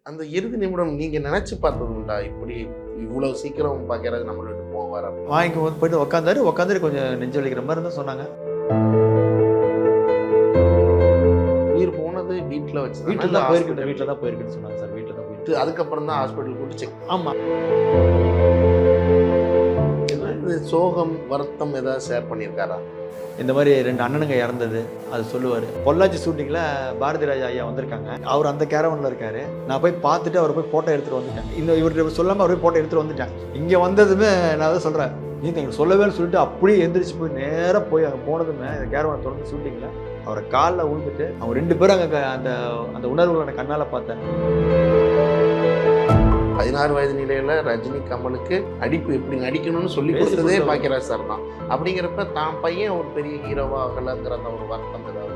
அந்த இறுதி நிமிடம் நீங்க நினைச்சு பார்த்தது உண்டா? இப்படி இவ்வளவு சீக்கிரம் பாக்கிறது நம்மள விட்டு போவார் அப்படின்னு. வாங்கிக்கு போயிட்டு உட்காந்துட்டு கொஞ்சம் நெஞ்சு வலிக்கிற மாதிரி இருந்தால் சொன்னாங்க. உயிர் போனது வீட்டுல வச்சு வீட்டில் தான் போயிருக்குன்னு சொன்னாங்க சார். வீட்டில் தான் போயிட்டு அதுக்கப்புறம் தான் ஹாஸ்பிட்டல் கூட்டு செக். ஆமாம். சோகம் வருத்தம் ஏதாவது ஷேர் பண்ணியிருக்காரா? இந்த மாதிரி 2 அண்ணனுங்க இறந்தது அது சொல்லுவார். பொள்ளாச்சி ஷூட்டிங்கில் பாரதி ராஜா ஐயா வந்திருக்காங்க. அவர் அந்த கேரவனில் இருக்கார். நான் போய் பார்த்துட்டு அவர் போய் ஃபோட்டோ எடுத்துகிட்டு வந்துட்டேன். இந்த இவர்கிட்ட சொல்லாமல் அவர் போய் ஃபோட்டோ எடுத்துகிட்டு வந்துட்டேன். இங்கே வந்ததுமே நான் தான் சொல்கிறேன், நீ எங்களுக்கு சொல்லவே சொல்லிட்டு அப்படியே எந்திரிச்சு போய் நேராக போய் அங்கே போனதுமே இந்த கேரவனை தொடர்ந்து ஷூட்டிங்கில் அவரை காலில் விழுந்துட்டு அவங்க 2 பேரும் அங்கே அந்த அந்த உணர்வுகளை கண்ணால் பார்த்தேன். 16 வயது நிலையில ரஜினி கமலுக்கு நடிப்பு எப்படி நடிக்கணும்னு சொல்லி கொடுத்ததே பாக்கியராஜ் சார் தான். அப்படிங்கிறப்ப தான் பையன் ஒரு பெரிய ஹீரோவா ஆகலங்கிற அந்த ஒரு வருத்தம் ஏதாவது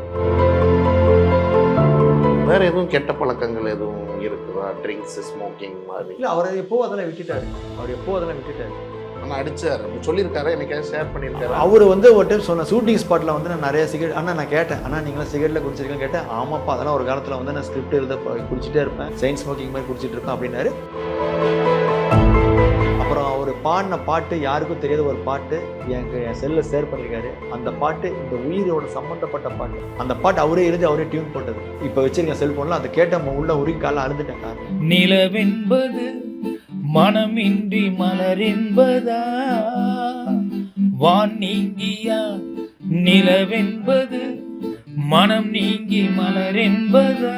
வேற எதுவும் கெட்ட பழக்கங்கள் எதுவும் இருக்குதா? ட்ரிங்க்ஸ், ஸ்மோக்கிங் மாதிரி? இல்லை, அவர் எப்போ அதெல்லாம் விட்டுட்டாரு. ஆனால் அடிச்சார் சொல்லியிருக்காரு, என்னைக்காவது ஷேர் பண்ணியிருக்காரு. அவர் வந்து ஒரு டைம் சொன்ன ஷூட்டிங் ஸ்பாட்டில் வந்து நான் நிறைய சிகரெட் நான் கேட்டேன், ஆனால் நீங்களாம் சிகரெட்டில் குடிச்சிருக்கேன்னு கேட்டேன். ஆமாப்பா, அதெல்லாம் ஒரு காலத்தில் வந்து நான் ஸ்கிரிப்ட் எழுத குடிச்சிட்டே இருப்பேன், செயின் ஸ்மோக்கிங் மாதிரி குடிச்சிட்டு இருப்பேன் அப்படின்னாரு. அப்புறம் அவர் பாடின பாட்டு யாருக்கும் தெரியாத ஒரு பாட்டு என் செல்லில் ஷேர் பண்ணியிருக்காரு. அந்த பாட்டு இந்த உயிரோட சம்மந்தப்பட்ட பாட்டு. அந்த பாட்டு அவரே எழுதி அவரே டியூன் போட்டது. இப்போ வச்சிருக்கேன் செல்ஃபோனில். அதை கேட்ட உள்ள உரிக்கால அழுந்துட்டேன். நிலவென்பது மனமின்றி மலர் என்பதா, வான் நீங்கியா நிலவென்பது மனம் நீங்கி மலர் என்பதா,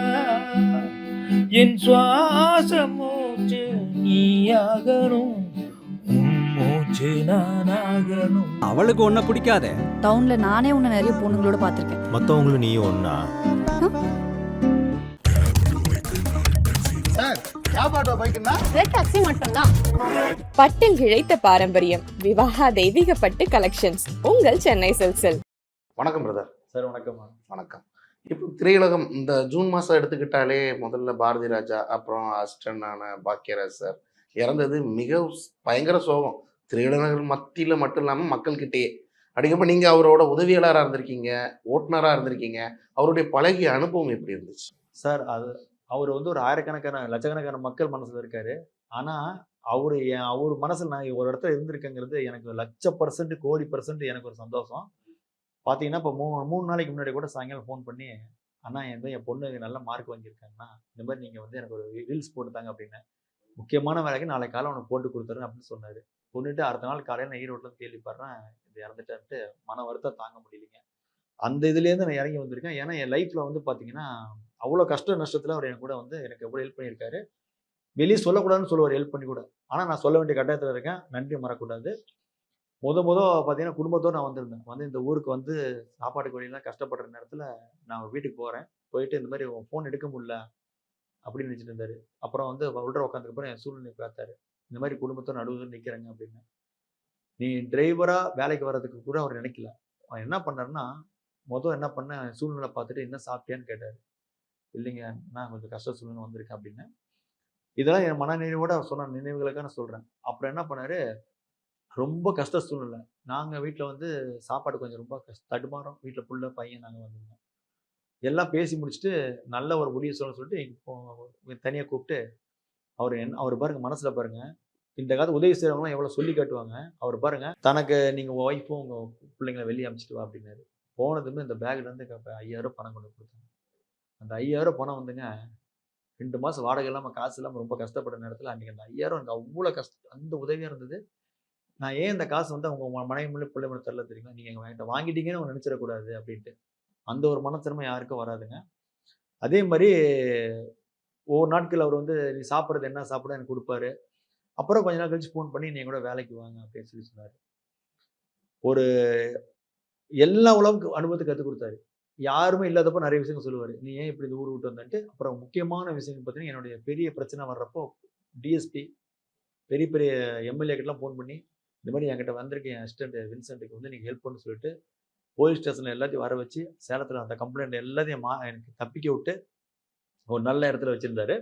என் சுவாச மூச்சு நீயாகணும், மூச்சு நானாகணும். அவளுக்கு ஒன்ன பிடிக்காதே. டவுன்ல நானே உன்னை நிறைய பொண்ணுங்களோட பாத்திருக்கேன். மத்தவங்களும் நீயும் ஒன்னா? பட்டில் இழைத்த பாரம்பரியம் விவாகா தெய்வீக பட்டு கலெக்ஷன்ஸ் உங்கள் சென்னை சில்க்ஸில். வணக்கம் பிரதர். சார் வணக்கம். வணக்கம். இப்போ திரையுலகம் இந்த ஜூன் மாதம் எடுத்துக்கிட்டாலே முதல்ல பாரதி ராஜா, அப்புறம் அசிஸ்டண்டான பாக்கியராஜ் சார் இறந்தது மிக பயங்கர சோகம். திரையுலகங்கள் மத்தியில் மட்டும் இல்லாமல் மக்கள்கிட்டயே. அப்படிங்கப்ப நீங்கள் அவரோட உதவியாளராக இருந்திருக்கீங்க, ஓட்டுநராக இருந்திருக்கீங்க. அவருடைய பழகிய அனுபவம் எப்படி இருந்துச்சு சார்? அவர் வந்து ஒரு ஆயிரக்கணக்கான லட்சக்கணக்கான மக்கள் மனசில் இருக்கார். ஆனால் அவர் மனசில் நான் ஒரு இடத்துல இருந்திருக்கேங்கிறது எனக்கு 1,00,000% கோடி % எனக்கு ஒரு சந்தோஷம். பார்த்தீங்கன்னா இப்போ 3 நாளைக்கு முன்னாடி கூட சாயங்காலம் ஃபோன் பண்ணி, அண்ணா என் பொண்ணு நல்ல மார்க் வாங்கியிருக்காங்கண்ணா, இந்த மாதிரி நீங்கள் வந்து எனக்கு ஒரு ரீல்ஸ் போட்டுத்தாங்க அப்படின்னு. முக்கியமான வேலைக்கு நாளைக்கு காலை உனக்கு போட்டு கொடுத்துருன்னு அப்படின்னு சொன்னார். கொண்டுட்டு அடுத்த நாள் காலையில் நான் ஈரோட்டில் கேள்விப்படுறேன் இது இறந்துட்டேன்ட்டு. மன வருத்தம் தாங்க முடியலைங்க. அந்த இதுலேருந்து நான் இறங்கி வந்திருக்கேன். ஏன்னா என் லைஃப்பில் வந்து பார்த்தீங்கன்னா அவ்வளோ கஷ்ட நஷ்டத்தில் அவர் என் கூட வந்து எனக்கு எவ்வளோ ஹெல்ப் பண்ணியிருக்காரு. வெளியே சொல்லக்கூடாதுன்னு சொல்லுவார் ஹெல்ப் பண்ணி கூட. ஆனால் நான் சொல்ல வேண்டிய கட்டாயத்தில் இருக்கேன். நன்றி மறக்கூடாது. பார்த்தீங்கன்னா குடும்பத்தோடு நான் வந்திருந்தேன். வந்து இந்த ஊருக்கு வந்து சாப்பாட்டுக்கு வழியெல்லாம் கஷ்டப்படுற நேரத்தில் நான் வீட்டுக்கு போகிறேன். போயிட்டு இந்த மாதிரி ஃபோன் எடுக்க முடியல அப்படின்னு நினச்சிட்டு இருந்தார். அப்புறம் வந்து உள்ள உட்காந்துக்கப்புறம் என் சூழ்நிலை பார்த்தாரு. இந்த மாதிரி குடும்பத்தோடு நடுவில் நிற்கிறேங்க அப்படின்னு. நீ டிரைவராக வேலைக்கு வர்றதுக்கு கூட அவர் நினைக்கல. அவன் என்ன பண்ணாருன்னா, என்ன பண்ண சூழ்நிலை பார்த்துட்டு என்ன சாப்பிட்டியான்னு கேட்டார். இல்லைங்க, நான் கொஞ்சம் கஷ்ட சூழ்நிலை வந்திருக்கேன் அப்படின்னு. இதெல்லாம் என் மனநினைவோட அவர் சொன்ன நினைவுகளுக்காக நான் சொல்கிறேன். அப்புறம் என்ன பண்ணார், ரொம்ப கஷ்ட சூழ்நிலை. நாங்கள் வீட்டில் வந்து சாப்பாடு கொஞ்சம் ரொம்ப தடுமாறும். வீட்டில் புள்ள பையன் நாங்கள் வந்திருந்தோம். எல்லாம் பேசி முடிச்சுட்டு நல்ல ஒரு முடிவு சொல்லிட்டு இப்போ தனியாக கூப்பிட்டு அவர் பாருங்க, மனசில் பாருங்க, இந்த காலத்து உதவி செய்கிறவங்களாம் எவ்வளோ சொல்லி காட்டுவாங்க. அவர் பாருங்க, தனக்கு நீங்கள் உங்கள் ஒய்ஃபும் உங்கள் பிள்ளைங்களை வெளியே அனுப்பிச்சிட்டு வா அப்படின்னாரு. போனதுமே இந்த பேக்லேருந்து 5,000 பணம் கொண்டு கொடுத்தாங்க. அந்த 5,000 பணம் வந்துங்க 2 மாதம் வாடகை இல்லாமல் காசு இல்லாமல் ரொம்ப கஷ்டப்பட்ட நேரத்தில் அன்றைக்கி அந்த 5,000 எனக்கு அவ்வளோ அந்த உதவியாக இருந்தது. நான் ஏன் இந்த காசு வந்து அவங்க மனைவி மேலே பிள்ளை மேலே தரல தெரியுமா, நீங்கள் எங்கள் என்கிட்ட வாங்கிட்டீங்கன்னு அவங்க நினச்சிடக்கூடாது அப்படின்ட்டு. அந்த ஒரு மனத்திறமை யாருக்கும் வராதுங்க. அதே மாதிரி ஒவ்வொரு நாட்கள் அவர் வந்து நீ சாப்பிட்றது என்ன சாப்பிட எனக்கு கொடுப்பாரு. அப்புறம் கொஞ்ச நாள் கழிச்சு ஃபோன் பண்ணி நீ கூட வேலைக்கு வாங்க அப்படின்னு சொல்லி சொன்னார். ஒரு எல்லா உலகம் அனுபவத்தை கற்றுக் கொடுத்தாரு. யாருமே இல்லாதப்போ நிறைய விஷயங்கள் சொல்லுவார். நீ ஏன் இப்படி இந்த ஊர் விட்டு வந்துட்டு. அப்புறம் முக்கியமான விஷயங்கள் பார்த்தீங்கன்னா, என்னுடைய பெரிய பிரச்சனை வர்றப்போ டிஎஸ்பி பெரிய பெரிய எம்எல்ஏக்கிட்டலாம் ஃபோன் பண்ணி இந்த மாதிரி என்கிட்ட வந்திருக்க என் அசிஸ்டன்ட் வின்சென்ட்டுக்கு வந்து நீங்கள் ஹெல்ப் பண்ண சொல்லிட்டு போலீஸ் ஸ்டேஷனில் எல்லாத்தையும் வர வச்சு சேலத்தில் அந்த கம்ப்ளைண்ட் எல்லாத்தையும் எனக்கு தப்பிக்க விட்டு ஒரு நல்ல இடத்துல வச்சுருந்தாரு.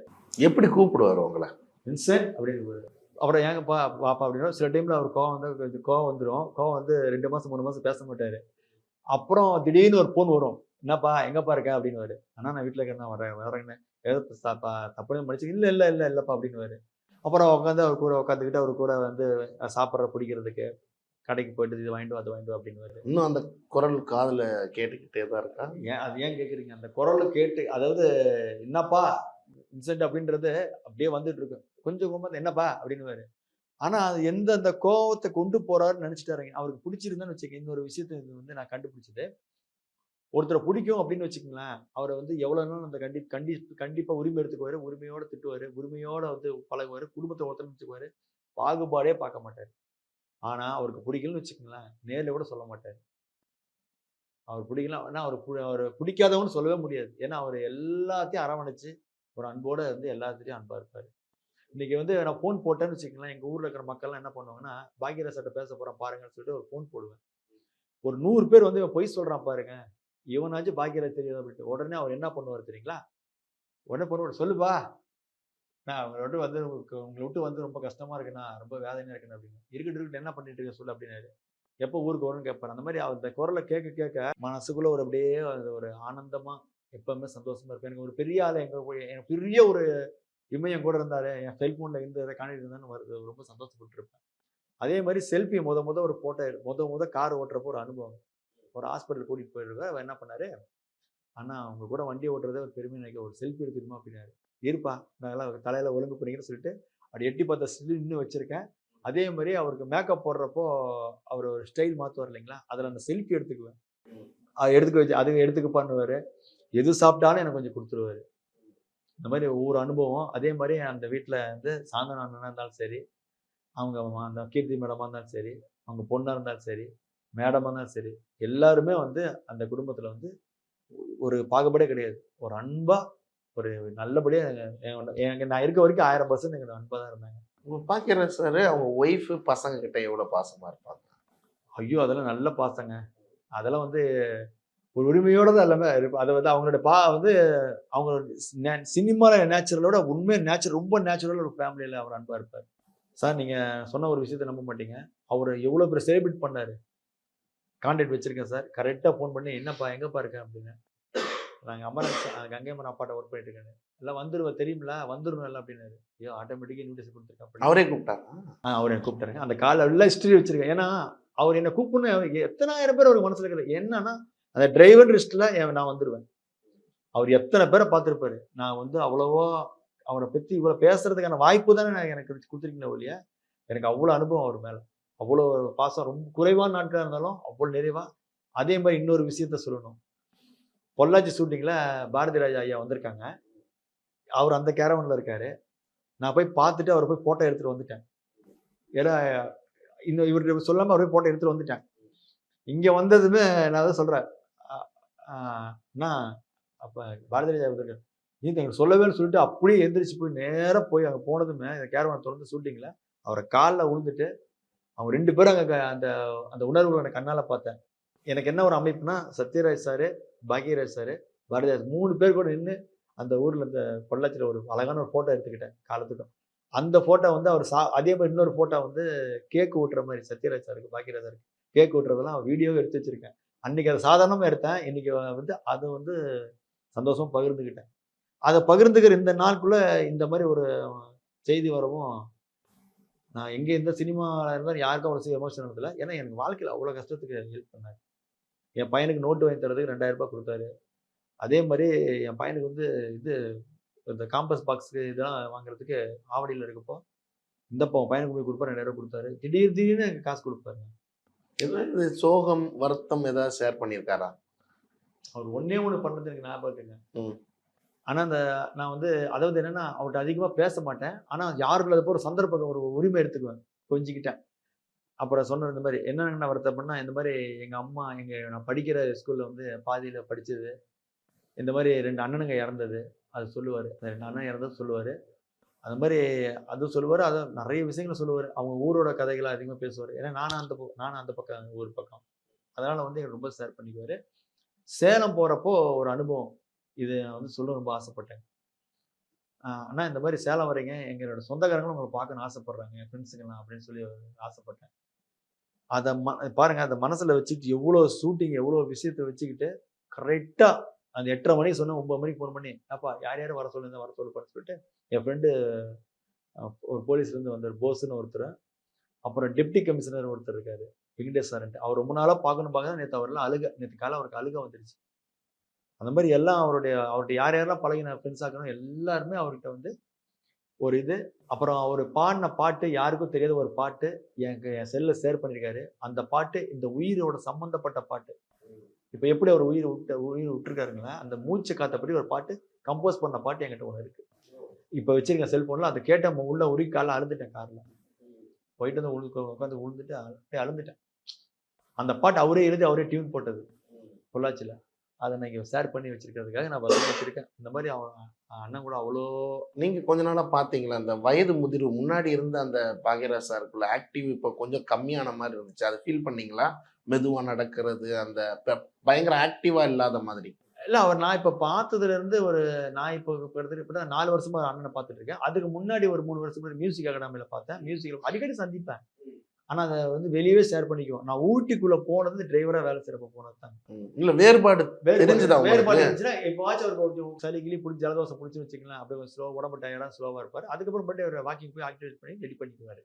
எப்படி கூப்பிடுவார் உங்களை? வின்சென்ட் அப்படின்னு. அப்புறம் ஏங்க பாப்பா அப்படின்னா சில டைமில் அவர் கோவம் வந்துடும். கோவம் வந்து 2 மாதம் 3 மாதம் பேச மாட்டார். அப்புறம் திடீர்னு ஒரு ஃபோன் வரும். என்னப்பா எங்கப்பா இருக்க அப்படின்னு. ஆனால் நான் வீட்டில் இருக்கேன், நான் வரேன்னு தப்புன்னு மன்னிச்சு இல்லை இல்லை இல்லை இல்லைப்பா அப்படின்னுவாரு. அப்புறம் உட்காந்து அவர் கூட உட்காந்துக்கிட்டு அவர் கூட வந்து சாப்பிட்ற பிடிக்கிறதுக்கு கடைக்கு போயிட்டு இது வாங்கிட்டு வா, அது வாங்கிட்டு வா அப்படின்னுவாரு. இன்னும் அந்த குரல் காதுல கேட்டுக்கிட்டே தான் இருக்கா? ஏன் கேட்குறீங்க? அந்த குரலை கேட்டு அதாவது என்னப்பா இன்சென்ட் அப்படின்றது அப்படியே வந்துட்டு இருக்கும். கொஞ்சம் கோபம் என்னப்பா அப்படின்னுவாரு. ஆனா அது எந்த அந்த கோவத்தை கொண்டு போறாருன்னு நினைச்சிட்டாருங்க. அவருக்கு பிடிச்சிருந்தான்னு வச்சுக்கோங்க. இன்னொரு விஷயத்தை இது வந்து நான் கண்டுபிடிச்சது. ஒருத்தரை பிடிக்கும் அப்படின்னு வச்சுக்கோங்களேன், அவரை வந்து எவ்வளோ நாளும் அந்த கண்டிப்பா உரிமை எடுத்துக்குவாரு, உரிமையோட திட்டுவாரு, உரிமையோட வந்து பழகுவாரு, குடும்பத்தை ஒருத்தர் வச்சுக்குவாரு, பாகுபாடே பார்க்க மாட்டாரு. ஆனா அவருக்கு பிடிக்கலன்னு வச்சுக்கோங்களேன், நேர்ல கூட சொல்ல மாட்டாரு. அவர் பிடிக்கல ஆனா அவர் பிடிக்காதவன்னு சொல்லவே முடியாது. ஏன்னா அவர் எல்லாத்தையும் அரவணைச்சு ஒரு அன்போட வந்து எல்லாத்துலயும் அன்பா இருப்பாரு. இன்னைக்கு வந்து நான் ஃபோன் போட்டேன்னு வச்சுக்கோங்களேன், எங்க ஊர்ல இருக்கிற மக்கள்லாம் என்ன பண்ணுவாங்கன்னா, பாக்யராஜ் சார்ட்ட பேச போறேன் பாருங்கன்னு சொல்லிட்டு ஒரு ஃபோன் போடுவேன். ஒரு 100 பேர் வந்து இவன் பொய் சொல்றான் பாருங்க, இவனாச்சும் பாக்யராஜ் தெரியாது அப்படின்ட்டு. உடனே அவர் என்ன பண்ணுவார் தெரியுங்களா? உடனே பண்ணுவார், சொல்லுப்பா நான் அவங்கள விட்டு வந்து உங்களை விட்டு வந்து ரொம்ப கஷ்டமா இருக்குண்ணா, ரொம்ப வேதனையா இருக்குண்ணா அப்படின்னு. இருக்கட்டும் என்ன பண்ணிட்டு இருக்க சொல்லு அப்படின்னாரு. எப்போ ஊருக்கு வரும்னு கேட்பாரு. அந்த மாதிரி அந்த குரலை கேட்க கேட்க மனசுக்குள்ள ஒரு அப்படியே ஒரு ஆனந்தமா எப்பவுமே சந்தோஷமா இருப்பேன். எனக்கு ஒரு பெரிய ஆள் எனக்கு பெரிய ஒரு இமயம் கூட இருந்தாரு, என் செல்போன்ல இந்த இதை காணிட்டு இருந்தான்னு வருது, ரொம்ப சந்தோஷப்பட்டு இருப்பேன். அதே மாதிரி செல்ஃபி முத ஒரு போட்டோ முத கார் ஓட்டுறப்போ ஒரு அனுபவம். ஒரு ஹாஸ்பிட்டல் கூட்டிட்டு போயிருக்க அவர் என்ன பண்ணாரு, அண்ணா அவங்க கூட வண்டி ஓட்டுறதே ஒரு பெருமை நினைக்க, ஒரு செல்ஃபி எடுத்துக்கணுமா அப்படின்னாரு. இருப்பா நாங்களாம் தலையில ஒழுங்கு பண்ணிக்கிறேன்னு சொல்லிட்டு அப்படி எட்டி பார்த்த ஸ்டில் இன்னும் வச்சிருக்கேன். அதே மாதிரி அவருக்கு மேக்கப் போடுறப்போ அவர் ஒரு ஸ்டைல் மாற்றுவார் இல்லைங்களா, அதில் அந்த செல்ஃபி எடுத்துக்குவேன். எடுத்துக்க வச்சு அது எடுத்துக்கப்பான்னுவாரு. எது சாப்பிட்டாலும் எனக்கு கொஞ்சம் கொடுத்துருவாரு. இந்த மாதிரி ஒவ்வொரு அனுபவம். அதே மாதிரி அந்த வீட்டில் வந்து சாந்தனா அண்ணனா இருந்தாலும் சரி, அவங்க அந்த கீர்த்தி மேடமாக இருந்தாலும் சரி, அவங்க பொண்ணாக இருந்தாலும் சரி, மேடமாக இருந்தாலும் சரி, எல்லாருமே வந்து அந்த குடும்பத்தில் வந்து ஒரு பாகுபாடே கிடையாது. ஒரு அன்பா ஒரு நல்லபடியா எனக்கு நான் இருக்க வரைக்கும் 1000% எனக்கு அன்பா தான் இருந்தாங்க. உங்க பாக்கியராஜ் சார் அவங்க ஒய்ஃப் பசங்க கிட்ட எவ்வளவு பாசமா இருப்பாங்க? ஐயோ! அதெல்லாம் நல்ல பாசங்க. அதெல்லாம் வந்து ஒரு உரிமையோட தான் எல்லாமே இருப்பா. அதை வந்து அவங்களோட வந்து அவங்க சினிமால நேச்சுரலோட உண்மையா ரொம்ப நேச்சுரல் ஒரு ஃபேமிலியில அவர் அன்பா இருப்பார். சார் நீங்க சொன்ன ஒரு விஷயத்த நம்ப மாட்டீங்க. அவர் எவ்வளோ பேர் செலிப்ரேட் பண்ணாரு. கான்டாக்ட் வச்சிருக்கேன் சார். கரெக்டா ஃபோன் பண்ணி என்னப்பா எங்கப்பா இருக்க அப்படின்னு. நாங்க கங்கை அம்மன் அப்பாட்ட ஒர்க் பண்ணிட்டு இருக்கேன். எல்லாம் வந்துருவேன் தெரியுமில, வந்துருவேன் எல்லாம் அப்படின்னாரு. ஐயோ ஆட்டோமேட்டிக்கா இன்விடேஷன் கொடுத்துருக்கேன். அவரே கூப்பிட்டாரா? அவர் என்ன கூப்பிட்டாருங்க. அந்த கால் எல்லாம் ஹிஸ்டரி வச்சிருக்கேன். ஏன்னா அவர் என்ன கூப்பிடணும் எத்தனாயிரம் பேர் அவர் மனசுல இருக்கிறது என்னன்னா, அந்த டிரைவர் லிஸ்ட்ல நான் வந்துருவேன். அவர் எத்தனை பேரை பார்த்திருப்பாரு. நான் வந்து அவ்வளவோ அவரை பத்தி இவ்வளவு பேசுறதுக்கான வாய்ப்பு தானே எனக்கு கொடுத்துருக்கீங்களே ஒழிய, எனக்கு அவ்வளவு அனுபவம் அவர் மேல. அவ்வளோ பாசம். ரொம்ப குறைவான நாட்களா இருந்தாலும் அவ்வளவு நிறைவா. அதே மாதிரி இன்னொரு விஷயத்த சொல்லணும். பொள்ளாச்சி ஷூட்டிங்ல பாரதி ராஜா ஐயா வந்திருக்காங்க. அவர் அந்த கேரவன்ல இருக்காரு. நான் போய் பார்த்துட்டு அவரை போய் போட்டோ எடுத்துட்டு வந்துட்டேன். ஏன்னா இன்னும் இவர்கிட்ட சொல்லாம அவர் போய் போட்டோ எடுத்துட்டு வந்துட்டேன். இங்க வந்ததுமே நான் தான் சொல்றேன், அண்ணா அப்ப பாரதி ராஜா வந்திருக்காரு. நீ எங்களுக்கு சொல்லவேன்னு சொல்லிட்டு அப்படியே எந்திரிச்சு போய் நேரா போய் அங்கே போனதுமே இந்த கேரவனை திறந்து ஷூட்டிங்ல அவரை காலில் விழுந்துட்டு அவங்க 2 பேரும் அங்கே அந்த அந்த உணர்வுகளை எனக்கு கண்ணால பார்த்தேன். எனக்கு என்ன ஒரு அமைப்புனா, சத்யராஜ் சாரு, பாக்யராஜ் சாரு, பாரதிராஜ் 3 பேர் கூட நின்று அந்த ஊர்ல இந்த பொள்ளாச்சியில் ஒரு அழகான ஒரு போட்டோ எடுத்துக்கிட்டேன் காலத்துக்கும். அந்த போட்டோ வந்து அவர் அதே மாதிரி இன்னொரு போட்டோ வந்து கேக் ஊட்டுற மாதிரி சத்யராஜ் சாருக்கு, பாக்யராஜ் சாருக்கு கேக் ஊட்டுறதெல்லாம் வீடியோவே எடுத்து வச்சிருக்கேன். அன்னைக்கு அதை சாதாரணமாக எடுத்தேன். இன்னைக்கு வந்து அதை வந்து சந்தோஷமா பகிர்ந்துக்கிட்டேன். அதை பகிர்ந்துக்கிற இந்த நாளுக்குள்ள இந்த மாதிரி ஒரு செய்தி வரவும், நான் எங்கே எந்த சினிமாவில் இருந்தாலும் யாருக்கும் அவ்வளோ எமோஷன் ஆனதில்லை. ஏன்னா எனக்கு வாழ்க்கையில் அவ்வளோ கஷ்டத்துக்கு ஹெல்ப் பண்ணார். என் பையனுக்கு நோட்டு வாங்கி தரதுக்கு 2000 ரூபாய் கொடுத்தாரு. அதே மாதிரி என் பையனுக்கு வந்து இது இந்த காம்பஸ் பாக்ஸுக்கு இதெல்லாம் வாங்குறதுக்கு ஆவடியில் இருக்கப்போ இந்த பையனுக்கு போய் கொடுப்பாரு, 2000 ரூபாய் கொடுத்தாரு. திடீர்னு எனக்கு காசு கொடுப்பாரு. ஏதாவது சோகம் வருத்தம் ஏதாவது ஷேர் பண்ணியிருக்காரா? அவர் ஒன்னே ஒன்று பண்ணது எனக்கு ஞாபகம் இருக்குங்க. ஆனால் அந்த நான் வந்து அதாவது என்னன்னா அவர்கிட்ட அதிகமாக பேச மாட்டேன். ஆனால் யாருக்குள்ள போய் ஒரு சந்தர்ப்பம் ஒரு உரிமை எடுத்துக்குவேன், கொஞ்சிக்கிட்டேன். அப்புறம் சொன்ன இந்த மாதிரி என்னென்ன வருத்தப்படினா, இந்த மாதிரி எங்கள் அம்மா நான் படிக்கிற ஸ்கூலில் வந்து பாதியில் படித்தது, இந்த மாதிரி 2 அண்ணனுங்க இறந்தது அது சொல்லுவார். 2 அண்ணன் இறந்தது சொல்லுவார். அந்த மாதிரி அதுவும் சொல்லுவார். அது நிறைய விஷயங்களை சொல்லுவார். அவங்க ஊரோட கதைகளை அதிகமாக பேசுவார். ஏன்னா நானும் அந்த பக்கம் ஊர் பக்கம், அதனால் வந்து எனக்கு ரொம்ப ஷேர் பண்ணிக்குவார். சேலம் போகிறப்போ ஒரு அனுபவம் இது வந்து சொல்ல ரொம்ப ஆசைப்பட்டேன். அண்ணா இந்த மாதிரி சேலம் வரீங்க, எங்களோட சொந்தக்காரங்களும் உங்களை பார்க்கணும்னு ஆசைப்படுறாங்க, என் ஃப்ரெண்ட்ஸுங்கெல்லாம் அப்படின்னு சொல்லி ஆசைப்பட்டேன். அதை பாருங்க, அந்த மனசில் வச்சுக்கிட்டு எவ்வளோ ஷூட்டிங் எவ்வளோ விஷயத்தை வச்சுக்கிட்டு கரெக்டாக அந்த 8:30 மணிக்கு சொன்ன 9 மணிக்கு ஃபோன் பண்ணி, அப்பா யார் யாரும் வர சொல்லுங்க, வர சொல்லுப்பான்னு சொல்லிட்டு என் ஃப்ரெண்டு ஒரு போலீஸ்லேருந்து வந்தார், போஸ்ன்னு ஒருத்தர். அப்புறம் டெப்டி கமிஷனர் ஒருத்தர் இருக்காரு, வெங்கடேஷ் சார்ன்ட்டு. அவர் ரொம்ப நாளாக பார்க்கணும் நேற்று அவரெல்லாம் அழுக, நேற்று காலை அவருக்கு அழுக வந்துருச்சு. அந்த மாதிரி எல்லாம் அவர்கிட்ட யார் யாரெல்லாம் பழகின ஃப்ரெண்ட்ஸ் ஆக்கணும் எல்லாருமே அவர்கிட்ட வந்து ஒரு இது. அப்புறம் அவர் பாடின பாட்டு யாருக்கும் தெரியாத ஒரு பாட்டு எனக்கு என் செல்லில் ஷேர் பண்ணியிருக்காரு. அந்த பாட்டு இந்த உயிரோட சம்மந்தப்பட்ட பாட்டு. இப்போ எப்படி அவர் உயிர் விட்டுருக்காருங்களா, அந்த மூச்சு காத்தபடி ஒரு பாட்டு கம்போஸ் பண்ண பாட்டு என்கிட்ட ஒன்று இருக்கு. இப்போ வச்சிருக்கேன் செல்ஃபோனில். அதை கேட்ட உள்ள உருகி காலைல அழுந்துட்டேன். காரில் போயிட்டு வந்து உட்காந்து விழுந்துட்டு அப்படியே அழுந்துட்டேன். அந்த பாட்டு அவரே எழுதி அவரே டியூன் போட்டது பொள்ளாச்சியில். அதை நான் இங்கே ஷேர் பண்ணி வச்சிருக்கிறதுக்காக நான் பதில் வச்சிருக்கேன். இந்த மாதிரி அண்ணன் கூட அவ்வளோ. நீங்க கொஞ்ச நாளா பாத்தீங்களா, அந்த வயது முதிர்வு முன்னாடி இருந்த அந்த பாக்யராஜ் சாருக்குள்ள ஆக்டிவ் இப்போ கொஞ்சம் கம்மியான மாதிரி இருந்துச்சு, அதை ஃபீல் பண்ணீங்களா? மெதுவா நடக்கிறது, அந்த பயங்கர ஆக்டிவா இல்லாத மாதிரி. இல்லை நான் இப்போ பார்த்ததுலேருந்து நான் இப்போ கிட்டத்தட்ட இப்போ தான் 4 வருஷமா அண்ணனை பார்த்துட்டு இருக்கேன். அதுக்கு முன்னாடி ஒரு 3 வருஷம் முன்னாடி மியூசிக் அகாடமியில் பார்த்தேன். மியூசிக்கில் அடிக்கடி சந்திப்பேன். ஆனால் அதை வந்து வெளியவே ஷேர் பண்ணிக்குவோம். நான் ஊட்டிக்குள்ளே போனது டிரைவராக வேலை செய்கிறப்ப போனது தான். இல்லை வேறுபாடு தெரிஞ்சுதான் வேறுபாடு இருந்துச்சுன்னா எப்போவாச்சும் அவருக்கு கொஞ்சம் சளி கிளி பிடிச்சி ஜலதோஷம் பிடிச்சி வச்சுக்கலாம், அப்படியே கொஞ்சம் ஸ்லோ உடம்பு டயர்டாக ஸ்லோவாக இருப்பார். அதுக்கப்புறம் பட்டு அவர் வாக்கிங் போய் ஆக்டிவேட் பண்ணி ரெடி பண்ணிக்குவார்.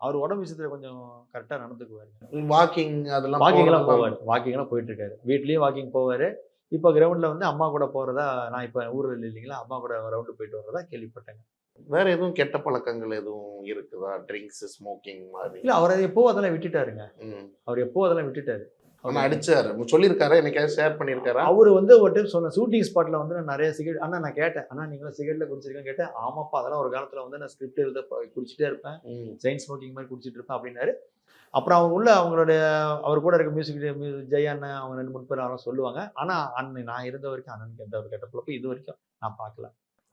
அவர் உடம்பு விஷயத்தில் கொஞ்சம் கரெக்டாக நடந்துக்குவார். வாக்கிங்லாம் போவார். வாக்கிங்லாம் போயிட்டு இருக்காரு. வீட்லேயும் வாக்கிங் போவார். இப்போ கிரவுண்டில் வந்து அம்மா கூட போகிறதா, நான் இப்போ ஊரில் இல்லைங்களா, அம்மா கூட ரவுண்டு போயிட்டு வர்றதா கேள்விப்பட்டேங்க. வேற எதுவும் கெட்ட பழக்கங்கள் எதுவும் இருக்குதா? ட்ரிங்க்ஸ், ஸ்மோக்கிங் மாதிரி? இல்லை அவர் எப்போ அதெல்லாம் விட்டுட்டாருங்க. அவர் எப்போ அதெல்லாம் விட்டுட்டாரு. அவன் அடிச்சாரு சொல்லியிருக்காரு, என்னைக்காவது ஷேர் பண்ணியிருக்காரா? அவர் வந்து ஒரு டைம் சொன்ன ஷூட்டிங் ஸ்பாட்டில் வந்து நான் நிறைய சிகரெட் அண்ணா நான் கேட்டேன், அண்ணா நீங்களும் சிகரெட்டில் குடிச்சிருக்கேன்னு கேட்டேன். ஆமாப்பா அதெல்லாம் ஒரு காலத்தில் வந்து நான் ஸ்கிரிப்ட் எழுத குடிச்சிட்டே இருப்பேன், செயின் ஸ்மோக்கிங் மாதிரி குடிச்சிட்டு இருப்பேன் அப்படின்னாரு. அப்புறம் அவர் கூட இருக்க மியூசிக் ஜெயா அண்ணன் அவங்க 2-3 பேர் அவரும் சொல்லுவாங்க. ஆனால் அண்ணன் நான் இருந்த வரைக்கும் அண்ணனுக்கு எந்த ஒரு கெட்ட பழக்கம் இது வரைக்கும் நான் பார்க்கல.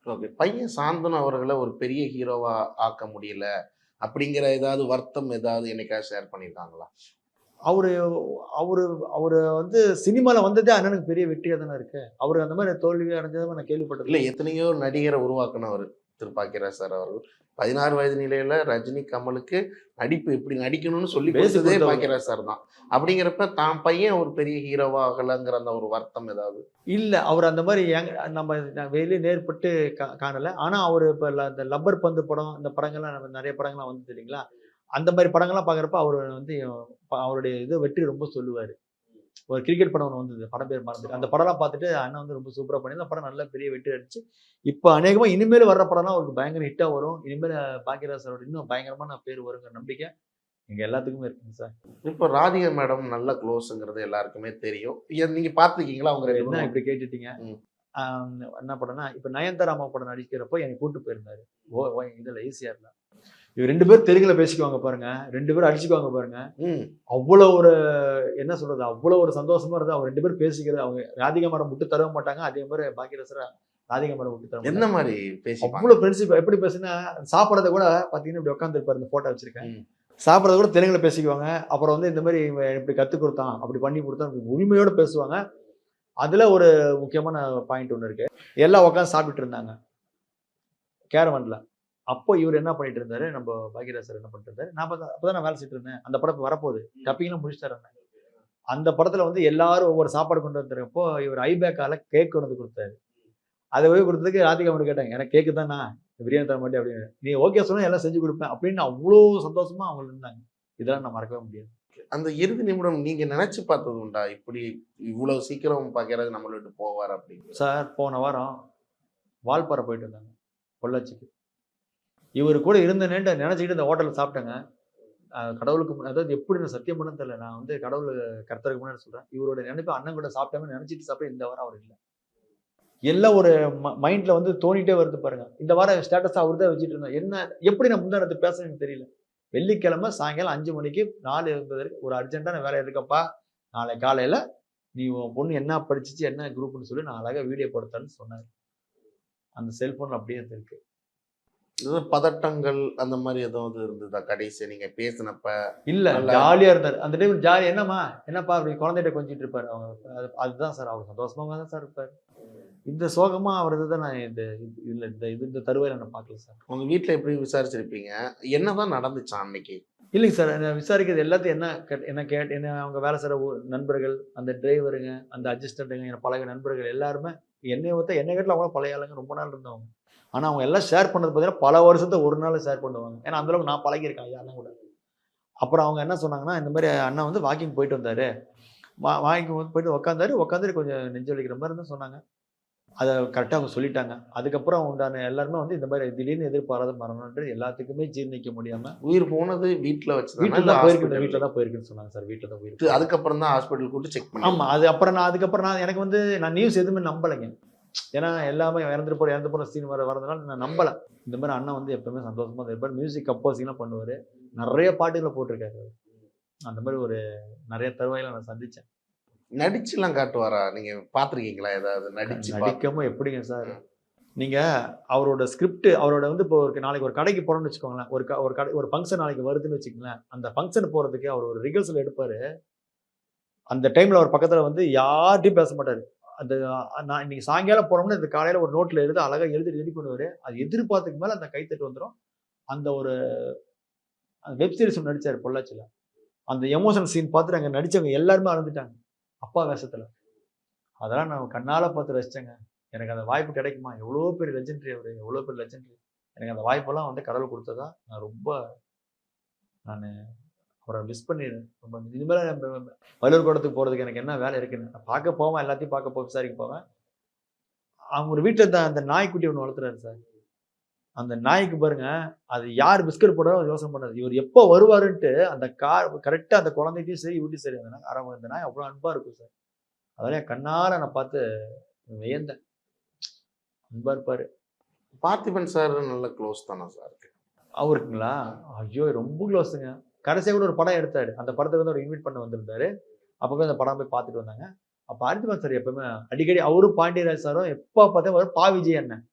ஓகே, பையன் சாந்தனு அவர்களை ஒரு பெரிய ஹீரோவா ஆக்க முடியல அப்படிங்கிற ஏதாவது வருத்தம் ஏதாவது என்னைக்காவது ஷேர் பண்ணியிருக்காங்களா? அவரு வந்து சினிமாவில் வந்ததே அண்ணனுக்கு பெரிய வெற்றியாக தானே இருக்கு. அவர் அந்த மாதிரி தோல்வி அடைஞ்சதை நான் கேள்விப்பட்டது இல்லை. எத்தனையோ நடிகரை உருவாக்குனவர் திரு பாக்யராஜ் சார் அவர்கள். 16 வயது நிலையில ரஜினி, கமலுக்கு நடிப்பு எப்படி நடிக்கணும்னு சொல்லி பேசுறதே பாக்யராஜ் சார் தான். அப்படிங்கிறப்ப தான் பையன் ஒரு பெரிய ஹீரோவா ஆகலைங்கிற அந்த ஒரு வருத்தம் ஏதாவது? இல்லை அவர் அந்த மாதிரி நம்ம வெளியே நேர்பட்டு காணலை. ஆனால் அவர் இப்போ இந்த லப்பர் பந்து படம், இந்த படங்கள்லாம் நம்ம நிறைய படங்கள்லாம் வந்து இல்லைங்களா, அந்த மாதிரி படங்கள்லாம் பார்க்குறப்ப அவர் வந்து அவருடைய இது வெற்றி ரொம்ப சொல்லுவார். ஒரு கிரிக்கெட் படம் ஒன்று வந்தது, படம் பேர் மறந்துட்டு. அந்த படம்லாம் பார்த்துட்டு அண்ணன் வந்து ரொம்ப சூப்பராக பண்ணி அந்த படம் நல்ல பெரிய வெற்றி அடிச்சு இப்போ அநேகமாக இனிமேல் வர்ற படம்லாம் அவருக்கு பயங்கர ஹிட்டாக வரும். இனிமேல் பாக்யராஜ் சாரோட இன்னும் பயங்கரமான பேர் வருங்கிற நம்பிக்கை எங்கள் எல்லாத்துக்குமே இருக்குங்க சார். இப்போ ராதிகா மேடம் நல்ல க்ளோஸுங்கிறது எல்லாருக்குமே தெரியும். நீங்கள் பார்த்துருக்கீங்களா? அவங்க என்ன இப்படி கேட்டுட்டீங்க? என்ன படம்னா, இப்போ நயன்தாரா அம்மா படம் நடிக்கிறப்போ என்னை கூப்பிட்டு போயிருந்தாரு. இதில் ஈஸியாக இவர் 2 பேர் தெலுங்குல பேசிக்குவாங்க பாருங்க, 2 பேரும் அடிச்சுக்குவாங்க பாருங்க. அவ்வளோ ஒரு என்ன சொல்றது, அவ்வளோ ஒரு சந்தோஷமா இருந்தா அவங்க 2 பேரும் பேசிக்கிறது. அவங்க ராதிகா மேடம் விட்டு தரவே மாட்டாங்க. அதே மாதிரி பாக்யராஜ் ராதிகா மேடம் விட்டு தர என்ன மாதிரி பேசி அவ்வளோ ஃப்ரெண்ட்ஷிப். எப்படி பேசுனா, சாப்பிட்றத கூட பார்த்தீங்கன்னா இப்படி உட்காந்துருப்பாரு. இந்த போட்டோ வச்சிருக்கேன். சாப்பிட்றத கூட தெலுங்குல பேசிக்குவாங்க. அப்புறம் வந்து இந்த மாதிரி இப்படி கற்றுக் கொடுத்தான், அப்படி பண்ணி கொடுத்தான், உரிமையோடு பேசுவாங்க. அதுல ஒரு முக்கியமான பாயிண்ட் ஒன்று இருக்கு. எல்லாம் உட்காந்து சாப்பிட்டுட்டு இருந்தாங்க கேரவன்ல. அப்போ இவர் என்ன பண்ணிட்டு இருந்தாரு, நம்ம பாக்யராஜ் சார் என்ன பண்ணிட்டு இருந்தாரு, நான் அப்பதான் நான் வேலை செய்யிட்டு இருந்தேன். அந்த படம் வரப்போகுது, டப்பிங்லாம் முடிச்சுட்டாரு. அந்த படத்துல வந்து எல்லாரும் ஒவ்வொரு சாப்பாடு கொண்டு வந்துருக்கப்போ இவர் ஐபேக்கால கேக் கொண்டு வந்து கொடுத்தாரு. அதை போய் கொடுத்ததுக்கு ராதிகா மட்டும் கேட்டாங்க, எனக்கு கேக்கு தானா, பிரியாணி தர மாட்டேன் அப்படின்னு. நீ ஓகே சொன்னா எல்லாம் செஞ்சு கொடுப்பேன் அப்படின்னு அவ்வளோ சந்தோஷமா அவங்க இருந்தாங்க. இதெல்லாம் நான் மறக்கவே முடியாது. அந்த இறுதி நிமிடம் நீங்க நினைச்சு பார்த்தது உண்டா, இப்படி இவ்வளவு சீக்கிரம் பாக்யராஜ் நம்மளை விட்டு போவார் அப்படின்னு? சார் போன வாரம் வால்பாறை போயிட்டு இருந்தாங்க பொள்ளாச்சிக்கு. இவர் கூட இருந்தேன்னு நினச்சிக்கிட்டு இந்த ஹோட்டலில் சாப்பிட்டேங்க. கடவுளுக்கு அதாவது எப்படி நான் சத்தியம் பண்ண தெரியல, நான் வந்து கடவுள் கர்த்தருக்கு முன்னாடி சொல்கிறேன். இவரோட நினைப்பு அண்ணன் கூட சாப்பிட்டாம நினச்சிட்டு சாப்பிட்டு இந்த வாரம் அவர் இல்லை. எல்லாம் ஒரு மைண்டில் வந்து தோணிட்டே வருது பாருங்க. இந்த வாரம் ஸ்டேட்டஸ் அவர் தான் வச்சுட்டு இருந்தேன். என்ன எப்படி நான் முந்தானத்து பேசுறேன்னு தெரியல. வெள்ளிக்கிழமை சாயங்காலம் 5 மணிக்கு 4:80 ஒரு அர்ஜென்ட்டான வேலை இருக்கப்பா, நாளை காலையில் நீ உன் பொண்ணு என்ன படிச்சிச்சு என்ன குரூப்னு சொல்லி நான் அழகாக வீடியோ போடுத்தான்னு சொன்னார். அந்த செல்ஃபோனில் அப்படியே இருக்கு. பதட்டங்கள் அந்த மாதிரி ஏதாவது இருந்ததா கடைசி நீங்க பேசினப்ப? இல்ல, ஜாலியா இருந்தாரு அந்த டைம். ஜாலி என்னப்பா அப்படி குழந்தைகிட்ட கொஞ்சிட்டு இருப்பாரு. அவங்க அதுதான் சார், அவர் சந்தோஷமா தான் சார் இருப்பாரு. இந்த சோகமா அவர் இதுதான் நான் இந்த தருவாயில நான் பார்க்கல சார். உங்க வீட்டுல எப்படி விசாரிச்சிருப்பீங்க, என்னதான் நடந்துச்சான் அன்னைக்கு? இல்லைங்க சார், நான் விசாரிக்கிறது எல்லாத்தையும் என்ன அவங்க வேலை செய்கிற நண்பர்கள், அந்த டிரைவருங்க, அந்த அசிஸ்டண்ட்டுங்க, எனக்கு பழகிய நண்பர்கள் எல்லாருமே என்னை வீட்டில் அவங்களும் பழைய ஆளுங்க, ரொம்ப நாள் இருந்தவங்க. ஆனால் அவங்க எல்லாம் ஷேர் பண்ணது பார்த்தீங்கன்னா பல வருஷத்தை ஒரு நாள் ஷேர் பண்ணுவாங்க. ஏன்னா அந்தளவுக்கு நான் பழகியிருக்கேன் ஐயா அண்ணன் கூட. அப்புறம் அவங்க என்ன சொன்னாங்கன்னா, இந்த மாதிரி அண்ணன் வந்து வாக்கிங் போயிட்டு வந்தார், வாக்கிங் வந்து போயிட்டு உட்காந்துட்டு கொஞ்சம் நெஞ்சு வலிக்கிற மாதிரி தான் சொன்னாங்க. அதை கரெக்டாக அவங்க சொல்லிட்டாங்க. அதுக்கப்புறம் உண்டான எல்லாருமே வந்து இந்த மாதிரி திடீர்னு எதிர்பாராத மரணம்ன்றது எல்லாத்துக்குமே ஜீர்ணிக்க முடியாமல் உயிர் போனது வீட்டில் வச்சு வீட்டில் தான் போயிருக்கு, வீட்டில் தான் போயிருக்குன்னு சொன்னாங்க சார். வீட்டில் தான் போயிருக்கு. அதுக்கப்புறம் தான் ஹாஸ்பிட்டல் கூப்பிட்டு செக் பண்ணி. ஆமாம், அதுக்கப்புறம் நான் எனக்கு வந்து நான் நியூஸ் எதுவுமே நம்பலைங்க. ஏன்னா எல்லாமே இறந்து போகிற சீன் வரதுனால நான் நம்பலை. இந்த மாதிரி அண்ணன் வந்து எப்பவுமே சந்தோஷமாக தான் இருப்பார், மியூசிக் கம்போசிங்லாம் பண்ணுவார், நிறைய பாட்டுகளை போட்டிருக்காரு. அந்த மாதிரி ஒரு நிறைய தருவாயில நான் சந்தித்தேன். நடிச்சுலாம் காட்டுவாரா? நீங்க பாத்திருக்கீங்களா ஏதாவது நடிச்சு? நடிக்காம எப்படிங்க சார்? நீங்க அவரோட ஸ்கிரிப்ட், அவரோட வந்து இப்போ நாளைக்கு ஒரு கடைக்கு போறோம்னு வச்சுக்கோங்களேன், ஒரு ஃபங்க்ஷன் நாளைக்கு வருதுன்னு வச்சுக்கோங்களேன், அந்த ஃபங்க்ஷன் போறதுக்கு அவர் ஒரு ரிகர்சல் எடுப்பாரு. அந்த டைம்ல அவர் பக்கத்துல வந்து யார்ட்டையும் பேச மாட்டாரு. அந்த நான் இன்னைக்கு சாயங்காலம் போறோம்னா இந்த காலையில ஒரு நோட்ல அழகா எழுதி ரெடி பண்ணுவாரு. அது எதிர்பார்த்துக்கு மேல அந்த கைத்தட்டு வந்துடும். அந்த ஒரு வெப் சீரிஸ் ஒன்று நடிச்சாரு பொள்ளாச்சியில. அந்த எமோஷனல் சீன் பார்த்துட்டு அங்கே நடிச்சவங்க எல்லாருமே அழுந்துட்டாங்க அப்பா வேஷத்துல. அதெல்லாம் நான் கண்ணால பார்த்து ரசிச்சேங்க. எனக்கு அந்த வாய்ப்பு கிடைக்குமா? எவ்வளோ பெரிய லெஜெண்டரி அவர், எவ்வளோ பெரிய லெஜெண்டரி. எனக்கு அந்த வாய்ப்பெல்லாம் வந்து கடவுள் கொடுத்ததா நான் ரொம்ப அவரை மிஸ் பண்ணிடுறேன். ரொம்ப இனிமேல் வயலூர் கோடத்துக்கு போகிறதுக்கு எனக்கு என்ன வேலை இருக்குன்னு நான் பார்க்க போவேன், எல்லாத்தையும் பார்க்க போவேன், விசாரிக்க போவேன். அவங்க ஒரு வீட்டில் அந்த நாய்க்குட்டி ஒன்று வளர்த்துறாரு சார். அந்த நாய்க்கு பாருங்க, அது யார் பிஸ்கட் போடாலும் யோசனை பண்ணாது. இவர் எப்போ வருவாருன்ட்டு அந்த கரெக்டாக அந்த குழந்தைட்டையும் சரி வீட்டையும் சரி அந்த நாய் அவ்வளோ அன்பாக இருக்கும் சார். அதெல்லாம் என் கண்ணால் நான் பார்த்து வியந்தேன். அன்பா இருப்பாரு. பார்த்திபன் சார் நல்ல க்ளோஸ் தானே சார்? அவருக்குங்களா? ஐயோ ரொம்ப க்ளோஸுங்க. கடைசியாக கூட ஒரு படம் எடுத்தாரு. அந்த படத்துக்கு வந்து அவர் இன்வைட் பண்ண வந்திருந்தாரு. அப்போ போய் அந்த படம் போய் பார்த்துட்டு வந்தாங்க. அப்போ பார்த்திபன் சார் எப்பவுமே அடிக்கடி அவரும் பாண்டியராஜ் சாரும் எப்போ பார்த்தா வரும் பா விஜய் அண்ணன்.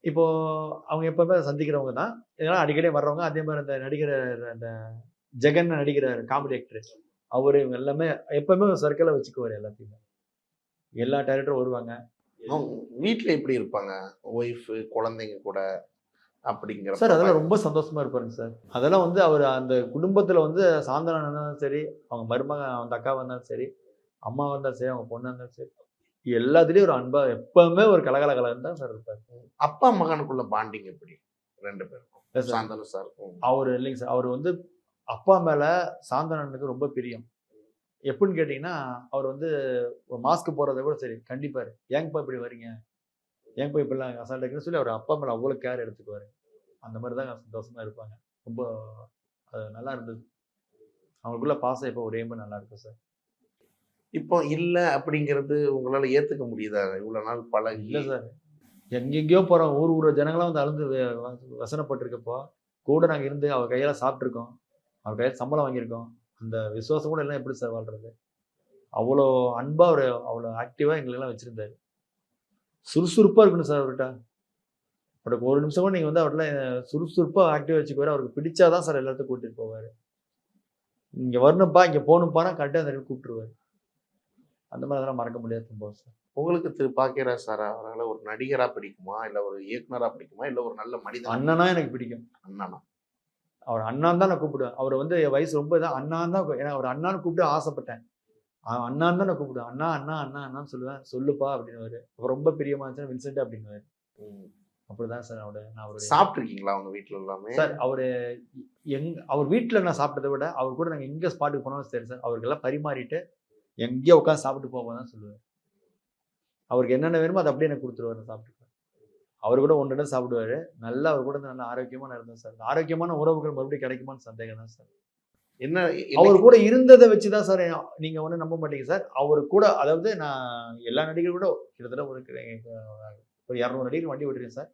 இப்போ அவங்க எப்பவுமே சந்திக்கிறவங்க தான், இதெல்லாம் அடிக்கடி வர்றவங்க. அதே மாதிரி அந்த நடிகர் அந்த ஜெகன் நடிக்கிற காமெடி ஆக்டர் அவரு எல்லாமே எப்பவுமே சர்க்கிளை வச்சுக்குவார் எல்லாத்தையுமே. எல்லா டைரக்டரும் வருவாங்க. அவங்க வீட்டில் எப்படி இருப்பாங்க? ஒய்ஃபு குழந்தைங்க கூட அப்படிங்கிற சார் அதெல்லாம் ரொம்ப சந்தோஷமா இருப்பாருங்க சார். அதெல்லாம் வந்து அவர் அந்த குடும்பத்தில் வந்து சாந்தனா இருந்தாலும் சரி, அவங்க மருமக அந்த அக்கா வந்தாலும் சரி, அம்மா வந்தாலும் சரி, அவங்க பொண்ணு இருந்தாலும் சரி, எல்லாத்துலேயும் ஒரு அன்பா எப்பவுமே ஒரு கலகலகலன்னு தான் சார் இருப்பார். அப்பா மகனுக்குள்ள பாண்டிங் எப்படி ரெண்டு பேருக்கும்? சாந்தனு சாருக்கும் அவர் இல்லைங்க சார், அவர் வந்து அப்பா மேலே சாந்தனனுக்கு ரொம்ப பிரியம். எப்படின்னு கேட்டிங்கன்னா, அவர் வந்து மாஸ்க் போடுறத கூட சரி கண்டிப்பார். ஏங்கப்பா இப்படி வரீங்க, ஏங்கப்பா இப்படிலாம் அசால்ட் இருக்குன்னு சொல்லி அவர் அப்பா மேலே அவ்வளோ கேர் எடுத்துக்குவார். அந்த மாதிரி தான் சந்தோஷமா இருப்பாங்க. ரொம்ப அது நல்லா இருந்தது. அவங்களுக்குள்ள பாசம் இப்போ ஒரே மாதிரி நல்லா இருக்கும் சார். இப்போ இல்லை அப்படிங்கிறது உங்களால் ஏற்றுக்க முடியுதா? இவ்வளோ நாள் பழகி. இல்லை சார், எங்கெங்கேயோ போகிறோம், ஊர் ஜனங்களாம் வந்து அழுந்து வசனப்பட்டிருக்கப்போ கூட நாங்கள் இருந்து அவர் கையால் சாப்பிட்ருக்கோம், அவர் கையில் சம்பளம் வாங்கியிருக்கோம். அந்த விசுவாசம் கூட எல்லாம் எப்படி சார் வாழ்றது? அவ்வளோ அன்பாக அவர் அவ்வளோ ஆக்டிவாக எங்களுக்கெல்லாம் வச்சுருந்தாரு. சுறுசுறுப்பாக இருக்கணும் சார் அவர்கிட்ட. அவருக்கு ஒரு நிமிஷம் கூட நீங்கள் வந்து அவர்கிட்ட சுறுசுறுப்பாக ஆக்டிவாக வச்சுக்குவார். அவருக்கு பிடிச்சாதான் சார் எல்லாத்தையும் கூட்டிகிட்டு போவார். இங்கே வரணும்ப்பா, இங்கே போகணும்ப்பானா கரெக்டாக அந்த இடத்துல கூப்பிட்டுருவார். அந்த மாதிரி அதெல்லாம் மறக்க முடியாது சம்பவம் சார். உங்களுக்கு திரு பாக்கியராஜ் சார் அவரால் ஒரு நடிகராக பிடிக்குமா, இல்லை ஒரு இயக்குனராக பிடிக்குமா, இல்லை ஒரு நல்ல மனிதன்? அண்ணனா எனக்கு பிடிக்கும். அண்ணனா? அவர் அண்ணான் தான் நான் கூப்பிடுவேன். அவர் வந்து என் வயசு ரொம்ப இதான் அண்ணான் தான். ஏன்னா அவர் அண்ணான்னு கூப்பிட்டு ஆசைப்பட்டேன். அண்ணான் தான் நான் கூப்பிடுவேன். அண்ணா அண்ணா அண்ணா அண்ணான்னு சொல்லுவேன். சொல்லுப்பா அப்படின்னு. அவர் ரொம்ப பிரியமா இருந்துச்சுன்னா வின்சென்ட் அப்படின்னு. அப்படிதான் சார் நான் சாப்பிட்ருக்கீங்களா அவங்க வீட்டில் எல்லாமே? சார் அவர் வீட்டில் நான் சாப்பிட்டதை விட அவர் கூட நாங்கள் எங்கே ஸ்பாட்டுக்கு போனாலும் சரி சார், அவருக்கெல்லாம் பரிமாறிட்டு எங்கேயோ உட்காந்து சாப்பிட்டு போவோம் தான் சொல்லுவேன். அவருக்கு என்னென்ன வேணுமோ அதை அப்படியே எனக்கு கொடுத்துருவாரு, நான் சாப்பிட்டுப்பேன். அவர் கூட ஒன்று சாப்பிடுவாரு. நல்லா அவர் கூட நல்ல ஆரோக்கியமா நான் இருந்தேன் சார். ஆரோக்கியமான உறவுகள் மறுபடியும் கிடைக்குமான்னு சந்தேகம் தான் சார். என்ன அவர் கூட இருந்ததை வச்சுதான் சார் நீங்க ஒன்றும் நம்ப மாட்டீங்க சார். அவரு கூட அதாவது நான் எல்லா நடிகரும் கூட கிட்டத்தட்ட ஒரு 200 நடிகர் வண்டி ஓட்டிருக்கேன் சார்.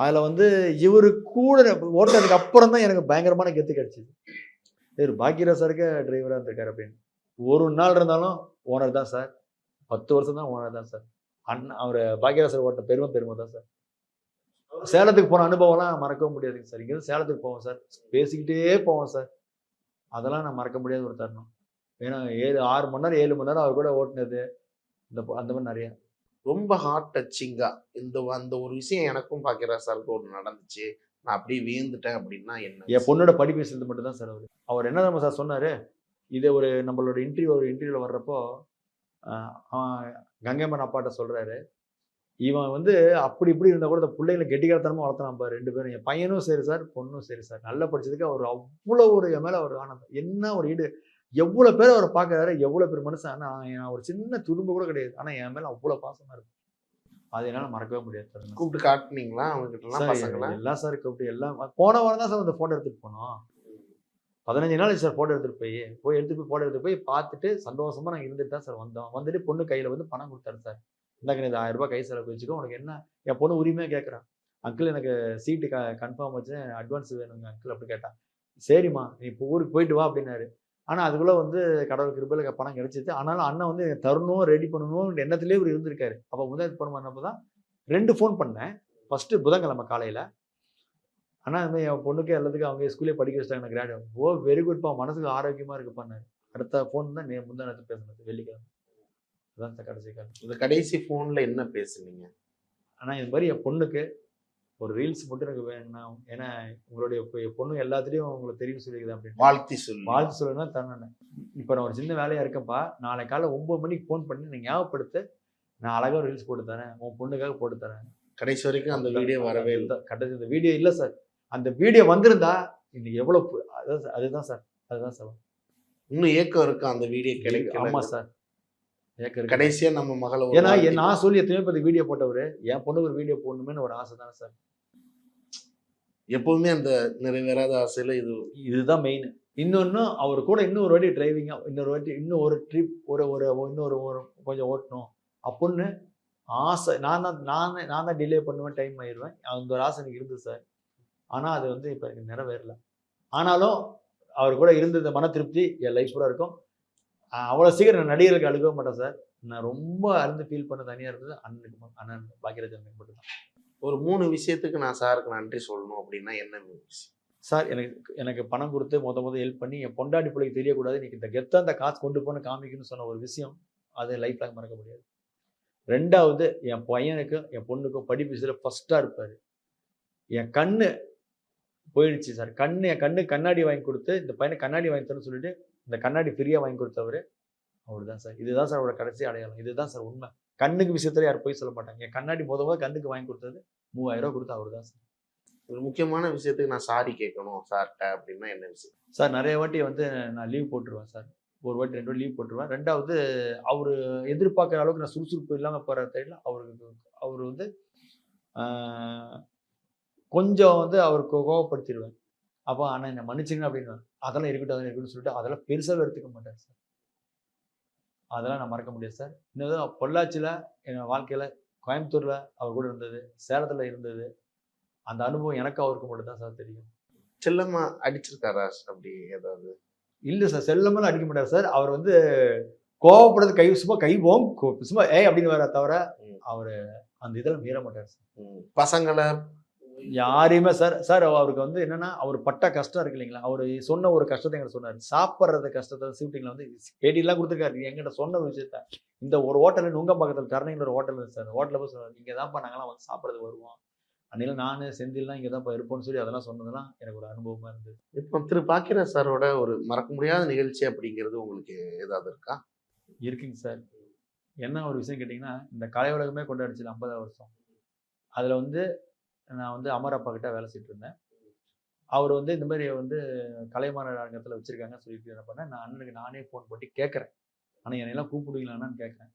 அதுல வந்து இவரு கூட ஓட்டுறதுக்கு அப்புறம் தான் எனக்கு பயங்கரமான கெத்து கிடைச்சிது. இவர் பாக்கியராஜ் சாருக்கு டிரைவரா இருந்திருக்காரு அப்படின்னு. ஒரு நாள் இருந்தாலும் ஓனர் தான் சார். 10 வருஷம் தான் ஓனர் தான் சார். அவர் பாக்கியராஜ் சார் ஓட்ட பெருமை தான் சார். சேலத்துக்கு போன அனுபவம்லாம் மறக்கவும் முடியாதுங்க சார். இங்கேருந்து சேலத்துக்கு போவோம் சார், பேசிக்கிட்டே போவோம் சார். அதெல்லாம் நான் மறக்க முடியாத ஒரு தருணம். ஏன்னா 6 மணி நேரம் 7 மணி நேரம் அவர் கூட ஓட்டுனது அந்த மாதிரி நிறைய. ரொம்ப ஹார்ட் டச்சிங்கா அந்த ஒரு விஷயம் எனக்கும் பாக்கியராஜ் சாருக்கு ஒன்று நடந்துச்சு, நான் அப்படியே வியந்துட்டேன் அப்படின்னா என்ன என் பொண்ணோட படிப்பு விஷயத்து மட்டும் தான் சார் அவர் என்ன நம்ம சார் சொன்னாரு. இது ஒரு நம்மளோட இன்டர்வியூல வர்றப்போ கங்கைமன் அப்பாட்ட சொல்றாரு, இவன் வந்து அப்படி இப்படி இருந்தால் கூட இந்த பிள்ளைங்களை கெட்டிக்காரத்தனமாக வளர்த்தலாம் பாரு 2 பேரும். என் பையனும் சரி சார், பொண்ணும் சரி சார். நல்லா படிச்சதுக்கு அவர் அவ்வளோ ஒரு என் மேலே ஒரு ஆனந்தம். என்ன ஒரு ஈடு, எவ்வளோ பேர் அவரை பார்க்குறாரு, எவ்வளோ பேர் மனுஷன். ஆனால் ஒரு சின்ன துரும்பு கூட கிடையாது. ஆனால் என் மேலே அவ்வளோ பாசமாக இருக்கு. அது என்னால் மறக்கவே முடியாது சார். கூப்பிட்டு காட்டுனீங்களா அவங்ககிட்டலாம் பசங்களா? எல்லாம் சார் கூப்பிட்டு எல்லாம் போன வாரம் தான் சார் அந்த ஃபோட்டோ எடுத்துகிட்டு போனோம். 15 நாள் சார் ஃபோட்டோ எடுத்துகிட்டு போய் ஃபோட்டோ எடுத்துட்டு போய் பார்த்துட்டு சந்தோஷமா நாங்கள் இருந்துட்டு தான் சார் வந்தோம். வந்துட்டு பொண்ணு கையில் வந்து பணம் கொடுத்தாரு சார். இந்தாங்க இது 1000 ரூபாய் கை செலவு வச்சுக்கோ, உனக்கு என்ன. என் பொண்ணு உரிமையாக கேட்குறான், அங்கிள் எனக்கு சீட்டு கன்ஃபார்ம் வச்சு அட்வான்ஸ் வேணுங்க அங்கிள் அப்படி கேட்டான். சரிம்மா நீ இப்போ ஊருக்கு போயிட்டு வா அப்படின்னாரு. ஆனால் அதுக்குள்ளே வந்து கடவுள் கிருபையில் பணம் கிடைச்சிது. ஆனாலும் அண்ணன் வந்து தரணும் ரெடி பண்ணணும் எண்ணத்துலேயே இவர் இருந்திருக்காரு. அப்போ முதல் ஃபோன் பண்ணப்போ தான் 2 ஃபோன் பண்ணேன். ஃபஸ்ட்டு புதன்கிழமை காலையில், ஆனால் அதுமாதிரி என் பொண்ணுக்கு எல்லாத்துக்கும் அவங்க ஸ்கூல்லேயே படிக்க வச்சிட்டாங்க கிராடு. ஓ வெரி குட்ப்பா, மனசுக்கு ஆரோக்கியமாக இருக்குப்பான்னாரு. அடுத்த ஃபோன் தான் முந்தா நேரத்து பேசுனது வெள்ளிக்கிழமை. அதுதான் சார் கடைசி காலம். இந்த கடைசி ஃபோனில் என்ன பேசுனீங்க? ஆனால் இது மாதிரி என் பொண்ணுக்கு ஒரு ரீல்ஸ் மட்டும் எனக்கு வேணும். ஏன்னா உங்களுடைய பொண்ணு எல்லாத்துலேயும் உங்களுக்கு தெரியும் சொல்லிக்குது அப்படின்னு வாழ்த்து சொல்லணும்னா தரணும். இப்போ நான் ஒரு சின்ன வேலையாக இருக்கேன்ப்பா, நாளை காலை 9 மணிக்கு ஃபோன் பண்ணி நீ ஞாபகப்படுத்து, நான் அழகாக ரீல்ஸ் போட்டு தரேன், உன் பொண்ணுக்காக போட்டு தரேன். கடைசி வரைக்கும் அந்த வீடியோ வரவே இல்லை. கடைசி இந்த வீடியோ இல்லை சார். அந்த வீடியோ வந்திருந்தா இன்னைக்கு எவ்வளோ அதுதான் சார் இன்னும் ஏக்கம் இருக்கு அந்த வீடியோ கிடைக்கும். ஆமாம் சார், ஏக்கம் கடைசியா நம்ம மகளை ஏன்னா நான் சொல்லி எத்தனையோ பேர் வீடியோ போட்டவர் என் பொண்ணுக்கு ஒரு வீடியோ போடணுமேனு ஒரு ஆசை தானே சார். எப்பவுமே அந்த நிறைவேறாத ஆசையில இதுதான் மெயின். இன்னொன்று அவர் கூட இன்னொரு வாட்டி டிரைவிங்காக இன்னும் ஒரு ட்ரிப் இன்னொரு கொஞ்சம் ஓட்டணும் அப்படின்னு ஆசை. நான் தான் டிலே பண்ணுவேன், டைம் ஆயிடுவேன். அந்த ஒரு ஆசை எனக்கு இருந்தது சார். ஆனால் அது வந்து இப்போ எனக்கு நிறைவேறல. ஆனாலும் அவர் கூட இருந்தது மன திருப்தி என் லைஃப் கூட இருக்கும். அவ்வளோ சீக்கிரம் நான் நடிகர்களுக்கு அழுகவே மாட்டேன் சார். நான் ரொம்ப அழுந்து ஃபீல் பண்ண தனியாக இருந்தது அண்ணன் பாக்கியராஜன் மட்டும்தான். ஒரு 3 விஷயத்துக்கு நான் சாருக்கு நன்றி சொல்லணும் அப்படின்னா என்ன விஷயம் சார்? எனக்கு பணம் கொடுத்து முத ஹெல்ப் பண்ணி என் பொண்டாட்டி பிள்ளைக்கு தெரியக்கூடாது, இன்னைக்கு இந்த கெத்தாக அந்த காசு கொண்டு போன காமிக்கணும்னு சொன்ன ஒரு விஷயம், அது லைஃப் லாங் மறக்க முடியாது. 2வது என் பையனுக்கும் என் பொண்ணுக்கும் படிப்பு விஷயத்தில் ஃபஸ்ட்டாக இருப்பார். என் கண்ணு போயிடுச்சு சார். என் கண்ணு கண்ணாடி வாங்கி கொடுத்து இந்த பையனுக்கு கண்ணாடி வாங்கி தரணும்னு சொல்லிட்டு இந்த கண்ணாடி ஃப்ரீயாக வாங்கி கொடுத்தவர் அவர் தான் சார். இதுதான் சார் அவரோட கடைசி அடையாளம். இதுதான் சார் உண்மை. கண்ணுக்கு விஷயத்துல யாரும் போய் சொல்ல மாட்டாங்க. என் கண்ணாடி முதல்ல கண்ணுக்கு வாங்கி கொடுத்தது 3000 ரூபா கொடுத்து அவர் தான் சார். ஒரு முக்கியமான விஷயத்துக்கு நான் சாரி கேட்கணும் சார்ட்ட அப்படின்னா என்ன விஷயம் சார்? நிறைய வாட்டி வந்து நான் லீவ் போட்டுருவேன் சார். ஒரு வாட்டி 2 வாட்டி லீவ் போட்டுருவேன். 2வது அவர் எதிர்பார்க்குற அளவுக்கு நான் சுறுசுறுப்பு இல்லாமல் போகிற டைமில் அவர் வந்து கொஞ்சம் வந்து அவருக்கு கோவப்படுத்திடுவேன். அப்போ ஆனால் என்னை மன்னிச்சிங்க அப்படின்னு அதெல்லாம் இருக்கட்டும் சொல்லிட்டு அதெல்லாம் பெருசாக எடுத்துக்க மாட்டேன் சார். அதெல்லாம் நான் மறக்க முடியாது சார். இன்னும் பொள்ளாச்சியில் என் வாழ்க்கையில், கோயம்புத்தூரில் அவர் கூட இருந்தது, சேலத்தில் இருந்தது, அந்த அனுபவம் எனக்கு அவருக்கு மட்டும் தான் சார் தெரியும். செல்லம்மா அடிச்சிருக்காரா அப்படி ஏதாவது? இல்லை சார், செல்லமெல்லாம் அடிக்க மாட்டார் சார். அவர் வந்து கோவப்படுறது சும்மா கைவோம் சும்மா அப்படின்னு வர தவிர அவர் அந்த இதில் மீற மாட்டார் சார். பசங்களை யாரையுமே சார் அவருக்கு வந்து என்னன்னா அவர் பட்ட கஷ்டம் இருக்கு இல்லைங்களா, அவர் சொன்ன ஒரு கஷ்டத்தை எங்கிட்ட சொன்னார். சாப்பிட்றது கஷ்டத்தை ஷூட்டிங்ல வந்து பேட்டிலாம் கொடுத்துருக்காரு. எங்கிட்ட சொன்ன விஷயத்த இந்த ஒரு ஹோட்டல் நுங்கம்பாக்கத்தில் டர்னிங்கில் ஒரு ஹோட்டல் இருக்கு சார். ஹோட்டலில் போய் சொன்னார், இங்கே தான்ப்பா நாங்களாம் வந்து சாப்பிட்றது வருவோம், அன்னையில் நான் செந்தில்லாம் இங்கே தான்ப்பா இருப்போம்னு சொல்லி அதெல்லாம் சொன்னதெல்லாம் எனக்கு ஒரு அனுபவமாக இருந்தது. இப்போ திரு பாக்கியராஜ் சாரோட ஒரு மறக்க முடியாத நிகழ்ச்சி அப்படிங்கிறது உங்களுக்கு ஏதாவது இருக்கா? இருக்குங்க சார். என்ன ஒரு விஷயம் கேட்டிங்கன்னா, இந்த கலை உலகமே கொண்டாடிச்சு 50 வருஷம். அதில் வந்து நான் வந்து அமர் அப்பா கிட்ட வேலை செய்யிட்டு இருந்தேன். அவர் வந்து இந்த மாதிரி வந்து கலைமாணவர் அரங்கத்தில் வச்சுருக்காங்க சொல்லிட்டு என்ன பண்ணேன், நான் அண்ணனுக்கு நானே ஃபோன் போட்டு கேட்குறேன். ஆனால் என்னெல்லாம் கூப்பிடுவீங்களான்னு கேட்குறேன்.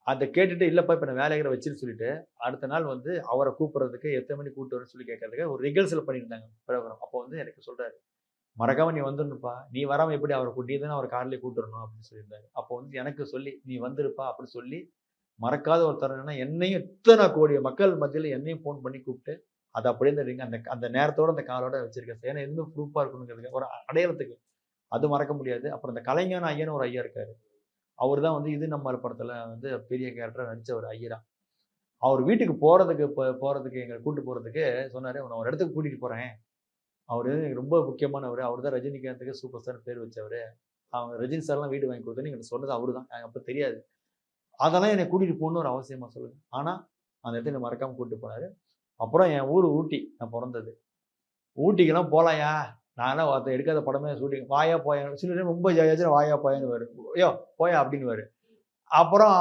அதை கேட்டுட்டு இல்லைப்பா இப்போ நான் வேலைகளை வச்சுன்னு சொல்லிட்டு அடுத்த நாள் வந்து அவரை கூப்பிட்றதுக்கு எத்தனை மணி கூப்பிட்டு வரேன்னு சொல்லி கேட்கறதுக்கு ஒரு ரிகர்சல் பண்ணியிருந்தாங்க ப்ரோக்ராம். அப்போ வந்து எனக்கு சொல்கிறாரு, மறக்காமல் நீ வந்துடணுப்பா, நீ வராமல் எப்படி அவரை கூட்டி தானே அவர் கார்லேயே கூப்பிட்டுறணும் அப்படின்னு சொல்லியிருந்தாரு. அப்போ வந்து எனக்கு சொல்லி நீ வந்துருப்பா அப்படின்னு சொல்லி மறக்காத ஒரு தருணம்னா என்னையும் இத்தனை கோடி மக்கள் மத்தியில் என்னையும் ஃபோன் பண்ணி கூப்பிட்டு அதை அப்படியே அந்த நேரத்தோட அந்த காலோட வச்சிருக்கேன். ஏன்னா எதுவுமே ப்ரூஃபாக இருக்கணுங்கிறதுக்கு ஒரு அடையாளத்துக்கு அது மறக்க முடியாது. அப்புறம் இந்த கலைஞான ஐயன்னு ஒரு ஐயா இருக்காரு. அவர் தான் வந்து இது நம்ம படத்தில் வந்து பெரிய கேரக்டராக நடித்த ஒரு ஐயரா. அவர் வீட்டுக்கு போகிறதுக்கு எங்களை கூப்பிட்டு போகிறதுக்கு சொன்னார், நான் ஒரு இடத்துக்கு கூட்டிகிட்டு போகிறேன், அவர் ரொம்ப முக்கியமானவர், அவர் தான் ரஜினிகாந்துக்கு சூப்பர் ஸ்டார் பேர் வச்சவர், அவங்க ரஜினி சார்லாம் வீடு வாங்கி கொடுத்தேன்னு எங்களுக்கு சொன்னது அவர் தான். எனக்கு அப்போ தெரியாது. அதெல்லாம் என்னை கூட்டிகிட்டு போகணுன்னு ஒரு அவசியமாக சொல்லுங்கள். ஆனால் அந்த இடத்துல மறக்காமல் கூப்பிட்டு போனார். அப்புறம் என் ஊர் ஊட்டி, நான் பிறந்தது. ஊட்டிக்கெல்லாம் போகலாயா, நான்லாம் ஒருத்தன் எடுக்காத படமே ஷூட்டிங், வாயா போயா, சில டைம் ரொம்ப ஜாலியாக வாயா போயான்னு வரும், ஐயோ போயா அப்படின்னு. அப்புறம்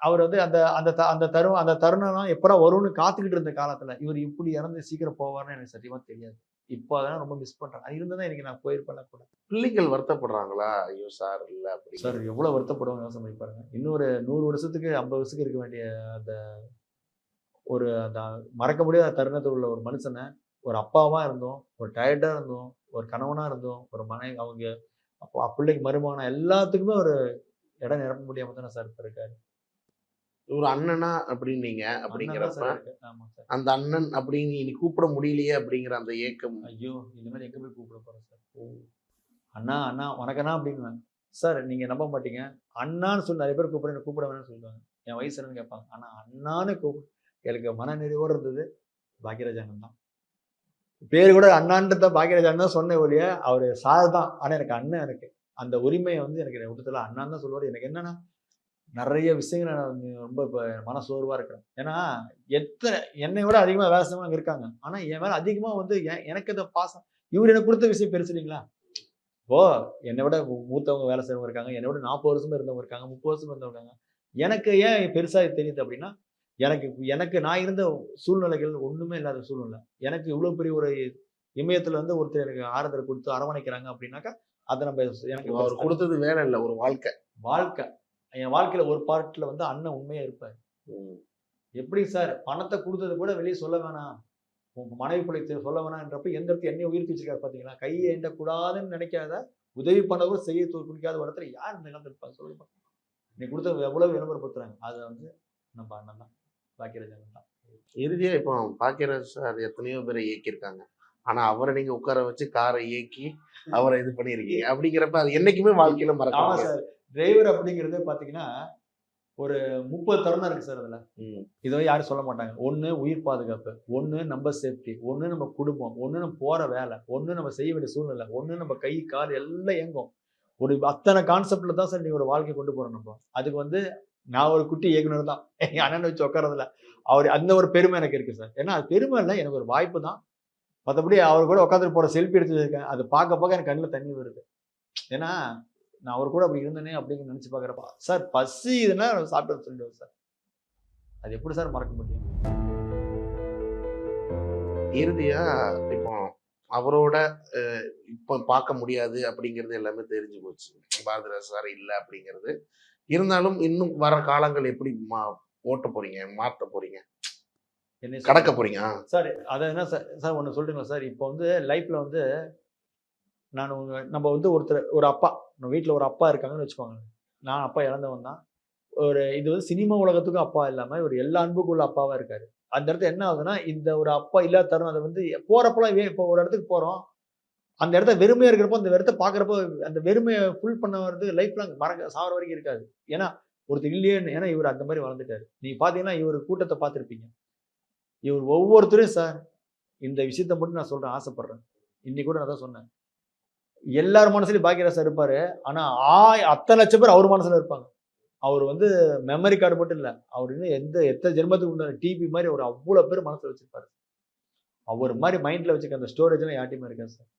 அவர் வந்து அந்த அந்த அந்த தருணம்லாம் எப்படா வரும்னு காத்துக்கிட்டு இருந்த காலத்துல இவர் இப்படி இறந்து சீக்கிரம் போவார்னு எனக்கு சத்தியமா தெரியாது. இப்போ அதெல்லாம் ரொம்ப மிஸ் பண்றேன். அது இருந்தா இன்னைக்கு நான் போயிருப்பேன் கூட. பிள்ளைகள் வருத்தப்படுறாங்களா? ஐயோ சார் இல்ல அப்படி. சார் எவ்வளவு வருத்தப்படுவாங்க யோசனை பண்ணி பாருங்க. இன்னொரு 100 வருஷத்துக்கு 50 வருஷத்துக்கு இருக்க வேண்டிய அந்த அந்த மறக்க முடியாத தருணத்தில் உள்ள ஒரு மனுஷனை, ஒரு அப்பாவா இருந்தோம், ஒரு டயர்டா இருந்தோம், ஒரு கணவனா இருந்தோம், ஒரு மனைவி, அவங்க அப்போ பிள்ளைக்கு மருமகனா எல்லாத்துக்குமே ஒரு இடம் நிரப்ப முடியாம தானே சார் இப்ப இருக்காரு. ஒரு அண்ணனா அப்படின்னீங்க அண்ணன் தான் அப்படிங்கிறப்ப சார் இருக்கு. ஆமா சார். அந்த அண்ணன் அப்படின்னு இனி கூப்பிட முடியலையே அப்படிங்கிற அந்த ஏக்கம். ஐயோ இனிமேல் எங்க போய் கூப்பிட போறேன் சார். அண்ணா அண்ணா வணக்கண்ணா அப்படின்னுவேன். சார் நீங்க நம்ப மாட்டீங்க, அண்ணான்னு சொல்லி நிறைய பேர் கூப்பிட கூப்பிட வேணும்னு சொல்லுவாங்க. என் வயசு என்னன்னு கேட்பாங்க. ஆனா அண்ணான்னு எனக்கு மன நிறைவோடு இருந்தது பாக்யராஜ் அண்ணன் தான். பேரு கூட அண்ணான்றத பாக்யராஜ் அண்ணன் தான் சொன்னேன் ஒழிய அவரு சார் தான். ஆனா எனக்கு அண்ணன் இருக்கு. அந்த உரிமையை வந்து எனக்கு விட்டத்துல அண்ணான்னு தான் சொல்லுவாரு. எனக்கு என்னன்னா நிறைய விஷயங்கள் நான் ரொம்ப இப்போ மனசோர்வா இருக்கிறேன். ஏன்னா என்னை விட அதிகமா வேலை செஞ்சவங்க இருக்காங்க. ஆனா என் மேல அதிகமா வந்து எனக்கு இந்த பாசம், இவர் எனக்கு கொடுத்த விஷயம் பெருசு இல்லைங்களா? ஓ என்னை விட மூத்தவங்க வேலை செய்யறவங்க இருக்காங்க, என்னை விட 40 வருஷமா இருந்தவங்க இருக்காங்க, 30 வருஷமா இருந்தவங்க இருக்காங்க. எனக்கு ஏன் பெருசா தெரியுது அப்படின்னா, எனக்கு நான் இருந்த சூழ்நிலைகள் ஒண்ணுமே இல்லாத சூழ்நிலை. எனக்கு இவ்வளவு பெரிய ஒரு இமயத்துல வந்து ஒருத்தர் எனக்கு ஆறுதல் கொடுத்து அரவணைக்கிறாங்க அப்படின்னாக்கா, அதை நம்ம எனக்கு அவர் கொடுத்தது வேலை இல்லை, ஒரு வாழ்க்கை. என் வாழ்க்கையில ஒரு பார்ட்ல வந்து அண்ணன் உண்மையா இருப்பாரு. எப்படி சார் பணத்தை கொடுத்தது கூட வெளியே சொல்ல வேணாம், உங்க மனைவி பிள்ளைக்கு சொல்ல வேணாம்ன்றப்ப எந்த இடத்துல என்னைய உயிர்த்து வச்சிருக்காரு பாத்தீங்களா? கையை எண்ட கூடாதுன்னு நினைக்காத, உதவி பண்ண கூட செய்ய பிடிக்காத ஒரு இடத்துல யார் இந்த காலத்துல இருப்பாங்க சொல்லுங்க. நீ கொடுத்த எவ்வளவு விளம்பரப்படுத்துறாங்க, அதை வந்து நம்ம அண்ணன் தான், பாக்யராஜ் அண்ணன் தான். இறுதியா இப்போ பாக்யராஜ் சார் எத்தனையோ பேரை இயக்கியிருக்காங்க. ஆனா அவரை நீங்க உட்கார வச்சு காரை இயக்கி அவரை இது பண்ணிருக்கீங்க அப்படிங்கிறப்ப அது என்னைக்குமே வாழ்க்கையில மறக்க ஆமா முடியாது. சார். டிரைவர் அப்படிங்கிறதே பாத்தீங்கன்னா ஒரு 30 தருணம் இருக்கு சார் அதுல. இதை யாரும் சொல்ல மாட்டாங்க. ஒண்ணு உயிர் பாதுகாப்பு, ஒண்ணு நம்ம சேஃப்டி, ஒண்ணு நம்ம குடும்பம், ஒண்ணு நம்ம போற வேலை, ஒண்ணு நம்ம செய்ய வேண்டிய சூழ்நிலை, ஒண்ணு நம்ம கை கால் எல்லாம் இயங்கும். ஒரு அத்தனை கான்செப்ட்ல தான் சார் நீங்க ஒரு வாழ்க்கை கொண்டு போறோம் நம்ம. அதுக்கு வந்து நான் ஒரு குட்டி இயக்குனர் தான், என் அண்ணனை வச்சு உட்காரதுல அவர் அந்த ஒரு பெருமை எனக்கு இருக்கு சார். ஏன்னா அது பெருமை இல்லை, எனக்கு ஒரு வாய்ப்பு தான். மற்றபடி அவர் கூட உட்காந்துட்டு போற செல்ஃபி எடுத்து வச்சிருக்கேன், அது பார்க்க எனக்கு கண்ணில் தண்ணி வருது. ஏன்னா நான் அவர் கூட அப்படி இருந்தேனே அப்படின்னு நினைச்சு பாக்குறப்ப சார் பசி இதுன்னா சாப்பிட்டு சொல்லிடுவேன் சார். அது எப்படி சார் மறக்க முடியும்? இறுதியா இப்போ அவரோட இப்போ பார்க்க முடியாது அப்படிங்கிறது எல்லாமே தெரிஞ்சு போச்சு. பாரதிராஜ் சார் இல்லை அப்படிங்கிறது. இருந்தாலும் இன்னும் வர காலங்கள் எப்படி ஓட்ட போறீங்க, மாற்ற போறீங்க, என்ன கடக்க போறீங்க? சார் அதை என்ன சார் ஒன்று சொல்றீங்களா சார்? இப்போ வந்து லைஃப்ல வந்து நம்ம வந்து ஒரு அப்பா, நம்ம வீட்டில் ஒரு அப்பா இருக்காங்கன்னு வச்சுக்கோங்க. நான் அப்பா இழந்தவன் தான். இது வந்து சினிமா உலகத்துக்கும் அப்பா இல்லாம இவர் எல்லா அன்புக்கும் உள்ள அப்பாவா இருக்காரு. அந்த இடத்துல என்ன ஆகுதுன்னா, இந்த ஒரு அப்பா இல்லாத தருணம் அதை வந்து போறப்பெல்லாம் இப்போ ஒரு இடத்துக்கு போறோம், அந்த இடத்த வெறுமையா இருக்கிறப்போ அந்த இடத்த பாக்குறப்போ அந்த வெறுமையை ஃபுல் பண்ண வருது லைஃப் லாங் சாவர வரைக்கும் இருக்காது. ஏன்னா ஒருத்தர் இல்லையே, ஏன்னா இவர் அந்த மாதிரி வளர்ந்துட்டாரு. நீங்க பாத்தீங்கன்னா இவர் கூட்டத்தை பார்த்துருப்பீங்க. இவர் ஒவ்வொருத்தரும் சார் இந்த விஷயத்த மட்டும் நான் சொல்றேன், ஆசைப்படுறேன். இன்னைக்கு கூட நான் தான் சொன்னேன், எல்லார் மனசுலயும் பாக்யராஜ் சார் இருப்பாரு. ஆனா அத்தனை லட்சம் பேர் அவர் மனசுல இருப்பாங்க. அவர் வந்து மெமரி கார்டு மட்டும் இல்ல, அவர் இன்னும் எத்தனை ஜென்மத்துக்கு உண்டான டிபி மாதிரி அவர் அவ்வளவு பேர் மனசுல வச்சிருப்பாரு. அவர் மாதிரி மைண்ட்ல வச்சுக்க அந்த ஸ்டோரேஜ் எல்லாம் யார்ட்டையுமே இருக்காது சார்.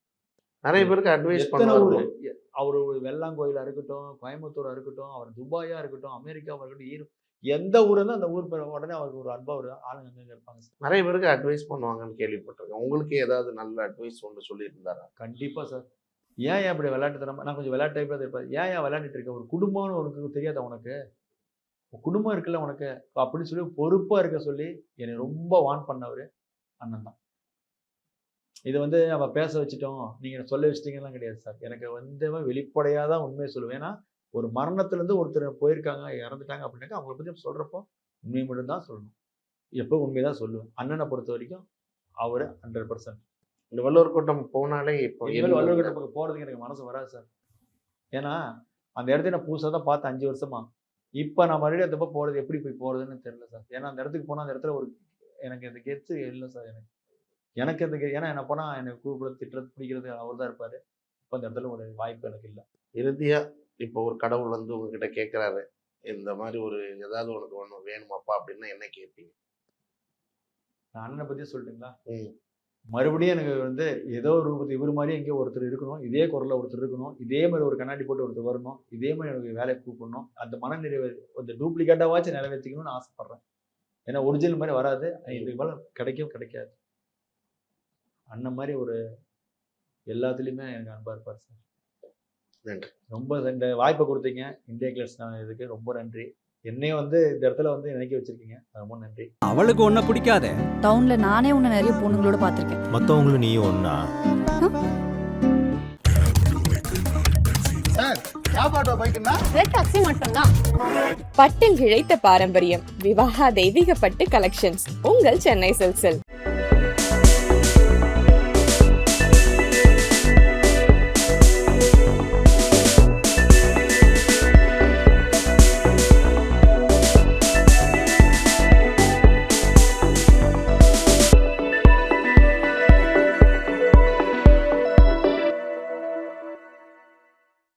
நிறைய பேருக்கு அட்வைஸ் எத்தனை பண்ணுவாரு. அவர் வெள்ளாங்கோயிலா இருக்கட்டும், கோயம்புத்தூரா இருக்கட்டும், அவர் துபாயா இருக்கட்டும், அமெரிக்காவா இருக்கட்டும், எந்த ஊர் இருந்தா அந்த ஊர் பேர் உடனே அவருக்கு ஒரு அன்பா ஒரு ஆளுங்க அங்க இருப்பாங்க சார். நிறைய பேருக்கு அட்வைஸ் பண்ணுவாங்கன்னு கேள்விப்பட்டிருக்கேன். உங்களுக்கு ஏதாவது நல்ல அட்வைஸ் ஒன்று சொல்லியிருந்தாரா? கண்டிப்பா சார். ஏன் இப்படி விளையாட்டுத்தனமா, நான் கொஞ்சம் விளையாட்டு டைப்ல இருப்பேன், ஏன் விளையாண்டுட்டு இருக்க, ஒரு குடும்பம்னு உனக்கு தெரியாதா, உனக்கு குடும்பம் இருக்குல்ல உனக்கு அப்படின்னு சொல்லி பொறுப்பா இருக்க சொல்லி என்னை ரொம்ப வான் பண்ணவரு அண்ணன் தான். இது வந்து நம்ம பேச வச்சுட்டோம், நீங்க சொல்ல வச்சிட்டீங்கலாம் கிடையாது சார். எனக்கு வந்து வெளிப்படையாதான் உண்மையை சொல்லுவேன். ஏன்னா ஒரு மரணத்துல இருந்து ஒருத்தர் போயிருக்காங்க, இறந்துட்டாங்க அப்படின்னாக்கா அவங்களை பத்தி சொல்றப்போ உண்மை மட்டும் தான் சொல்லணும். எப்போ உண்மைதான் சொல்லுவேன். அண்ணனை பொறுத்த வரைக்கும் அவரு 100%. இந்த வள்ளுவர் கூட்டம் போனாலே இப்போ வள்ளுவர் கூட்டம் போறதுக்கு எனக்கு மனசு வராது சார். ஏன்னா அந்த இடத்துல நான் புதுசாக தான் பார்த்தேன் 5 வருஷமா. இப்போ நான் மறுபடியும் அந்த பக்கம் போறது எப்படி போய் போறதுன்னு தெரியல சார். ஏன்னா அந்த இடத்துக்கு போனால் அந்த இடத்துல எனக்கு இந்த கெத்து இல்லை சார். எனக்கு அந்த ஏன்னா என்ன போனா எனக்கு கூப்பிடுறது, திட்டுறது, பிடிக்கிறது அவர் தான் இருப்பாரு. இப்போ அந்த இடத்துல ஒரு வாய்ப்பு எனக்கு இல்லை. இறுதியா இப்போ ஒரு கடவுள் வந்து உங்ககிட்ட கேட்கிறாரு, இந்த மாதிரி ஒரு ஏதாவது உனக்கு ஒன்று வேணுமாப்பா அப்படின்னா என்ன கேட்பீங்க? நான் அண்ணனை பத்தி சொல்லட்டுங்களா? மறுபடியும் எனக்கு வந்து ஏதோ ஒரு ரூபத்து இவர் மாதிரி எங்கேயோ ஒருத்தர் இருக்கணும், இதே குரல்ல ஒருத்தர் இருக்கணும், இதே மாதிரி ஒரு கண்ணாடி போட்டு ஒருத்தர் வரணும், இதே மாதிரி எனக்கு வேலைக்கு கூப்பிடணும், அந்த மனநிறைவு அந்த டூப்ளிகேட்டாவாச்சும் நிறைவேற்றிக்கணும்னு ஆசைப்படுறேன். ஏன்னா ஒரிஜினல் மாதிரி வராது, இதுக்கு மேலே கிடைக்காது. அண்ணன் மாதிரி ஒரு எல்லாத்துலேயுமே எனக்கு அன்பா இருப்பார் சார். நன்றி. ரொம்ப இந்த வாய்ப்பை கொடுத்தீங்க இந்தியா கிளர்ஸ் இதுக்கு ரொம்ப நன்றி. என்னையும் வந்து இந்த இடத்துல வந்து நினைக்க வச்சிருக்கீங்க, ரொம்ப நன்றி. அவளுக்கு உன்னை பிடிக்காதே. டவுன்ல நானே உன்னை நிறைய பொண்ணுங்களோட பார்த்திருக்கேன். மத்தவங்களும் நீயும் ஒண்ணா? பட்டில் இழைத்த பாரம்பரியம் விவாகா தெய்வீக பட்டு கலெக்ஷன்ஸ் உங்கள் சென்னை சில்க்ஸில்.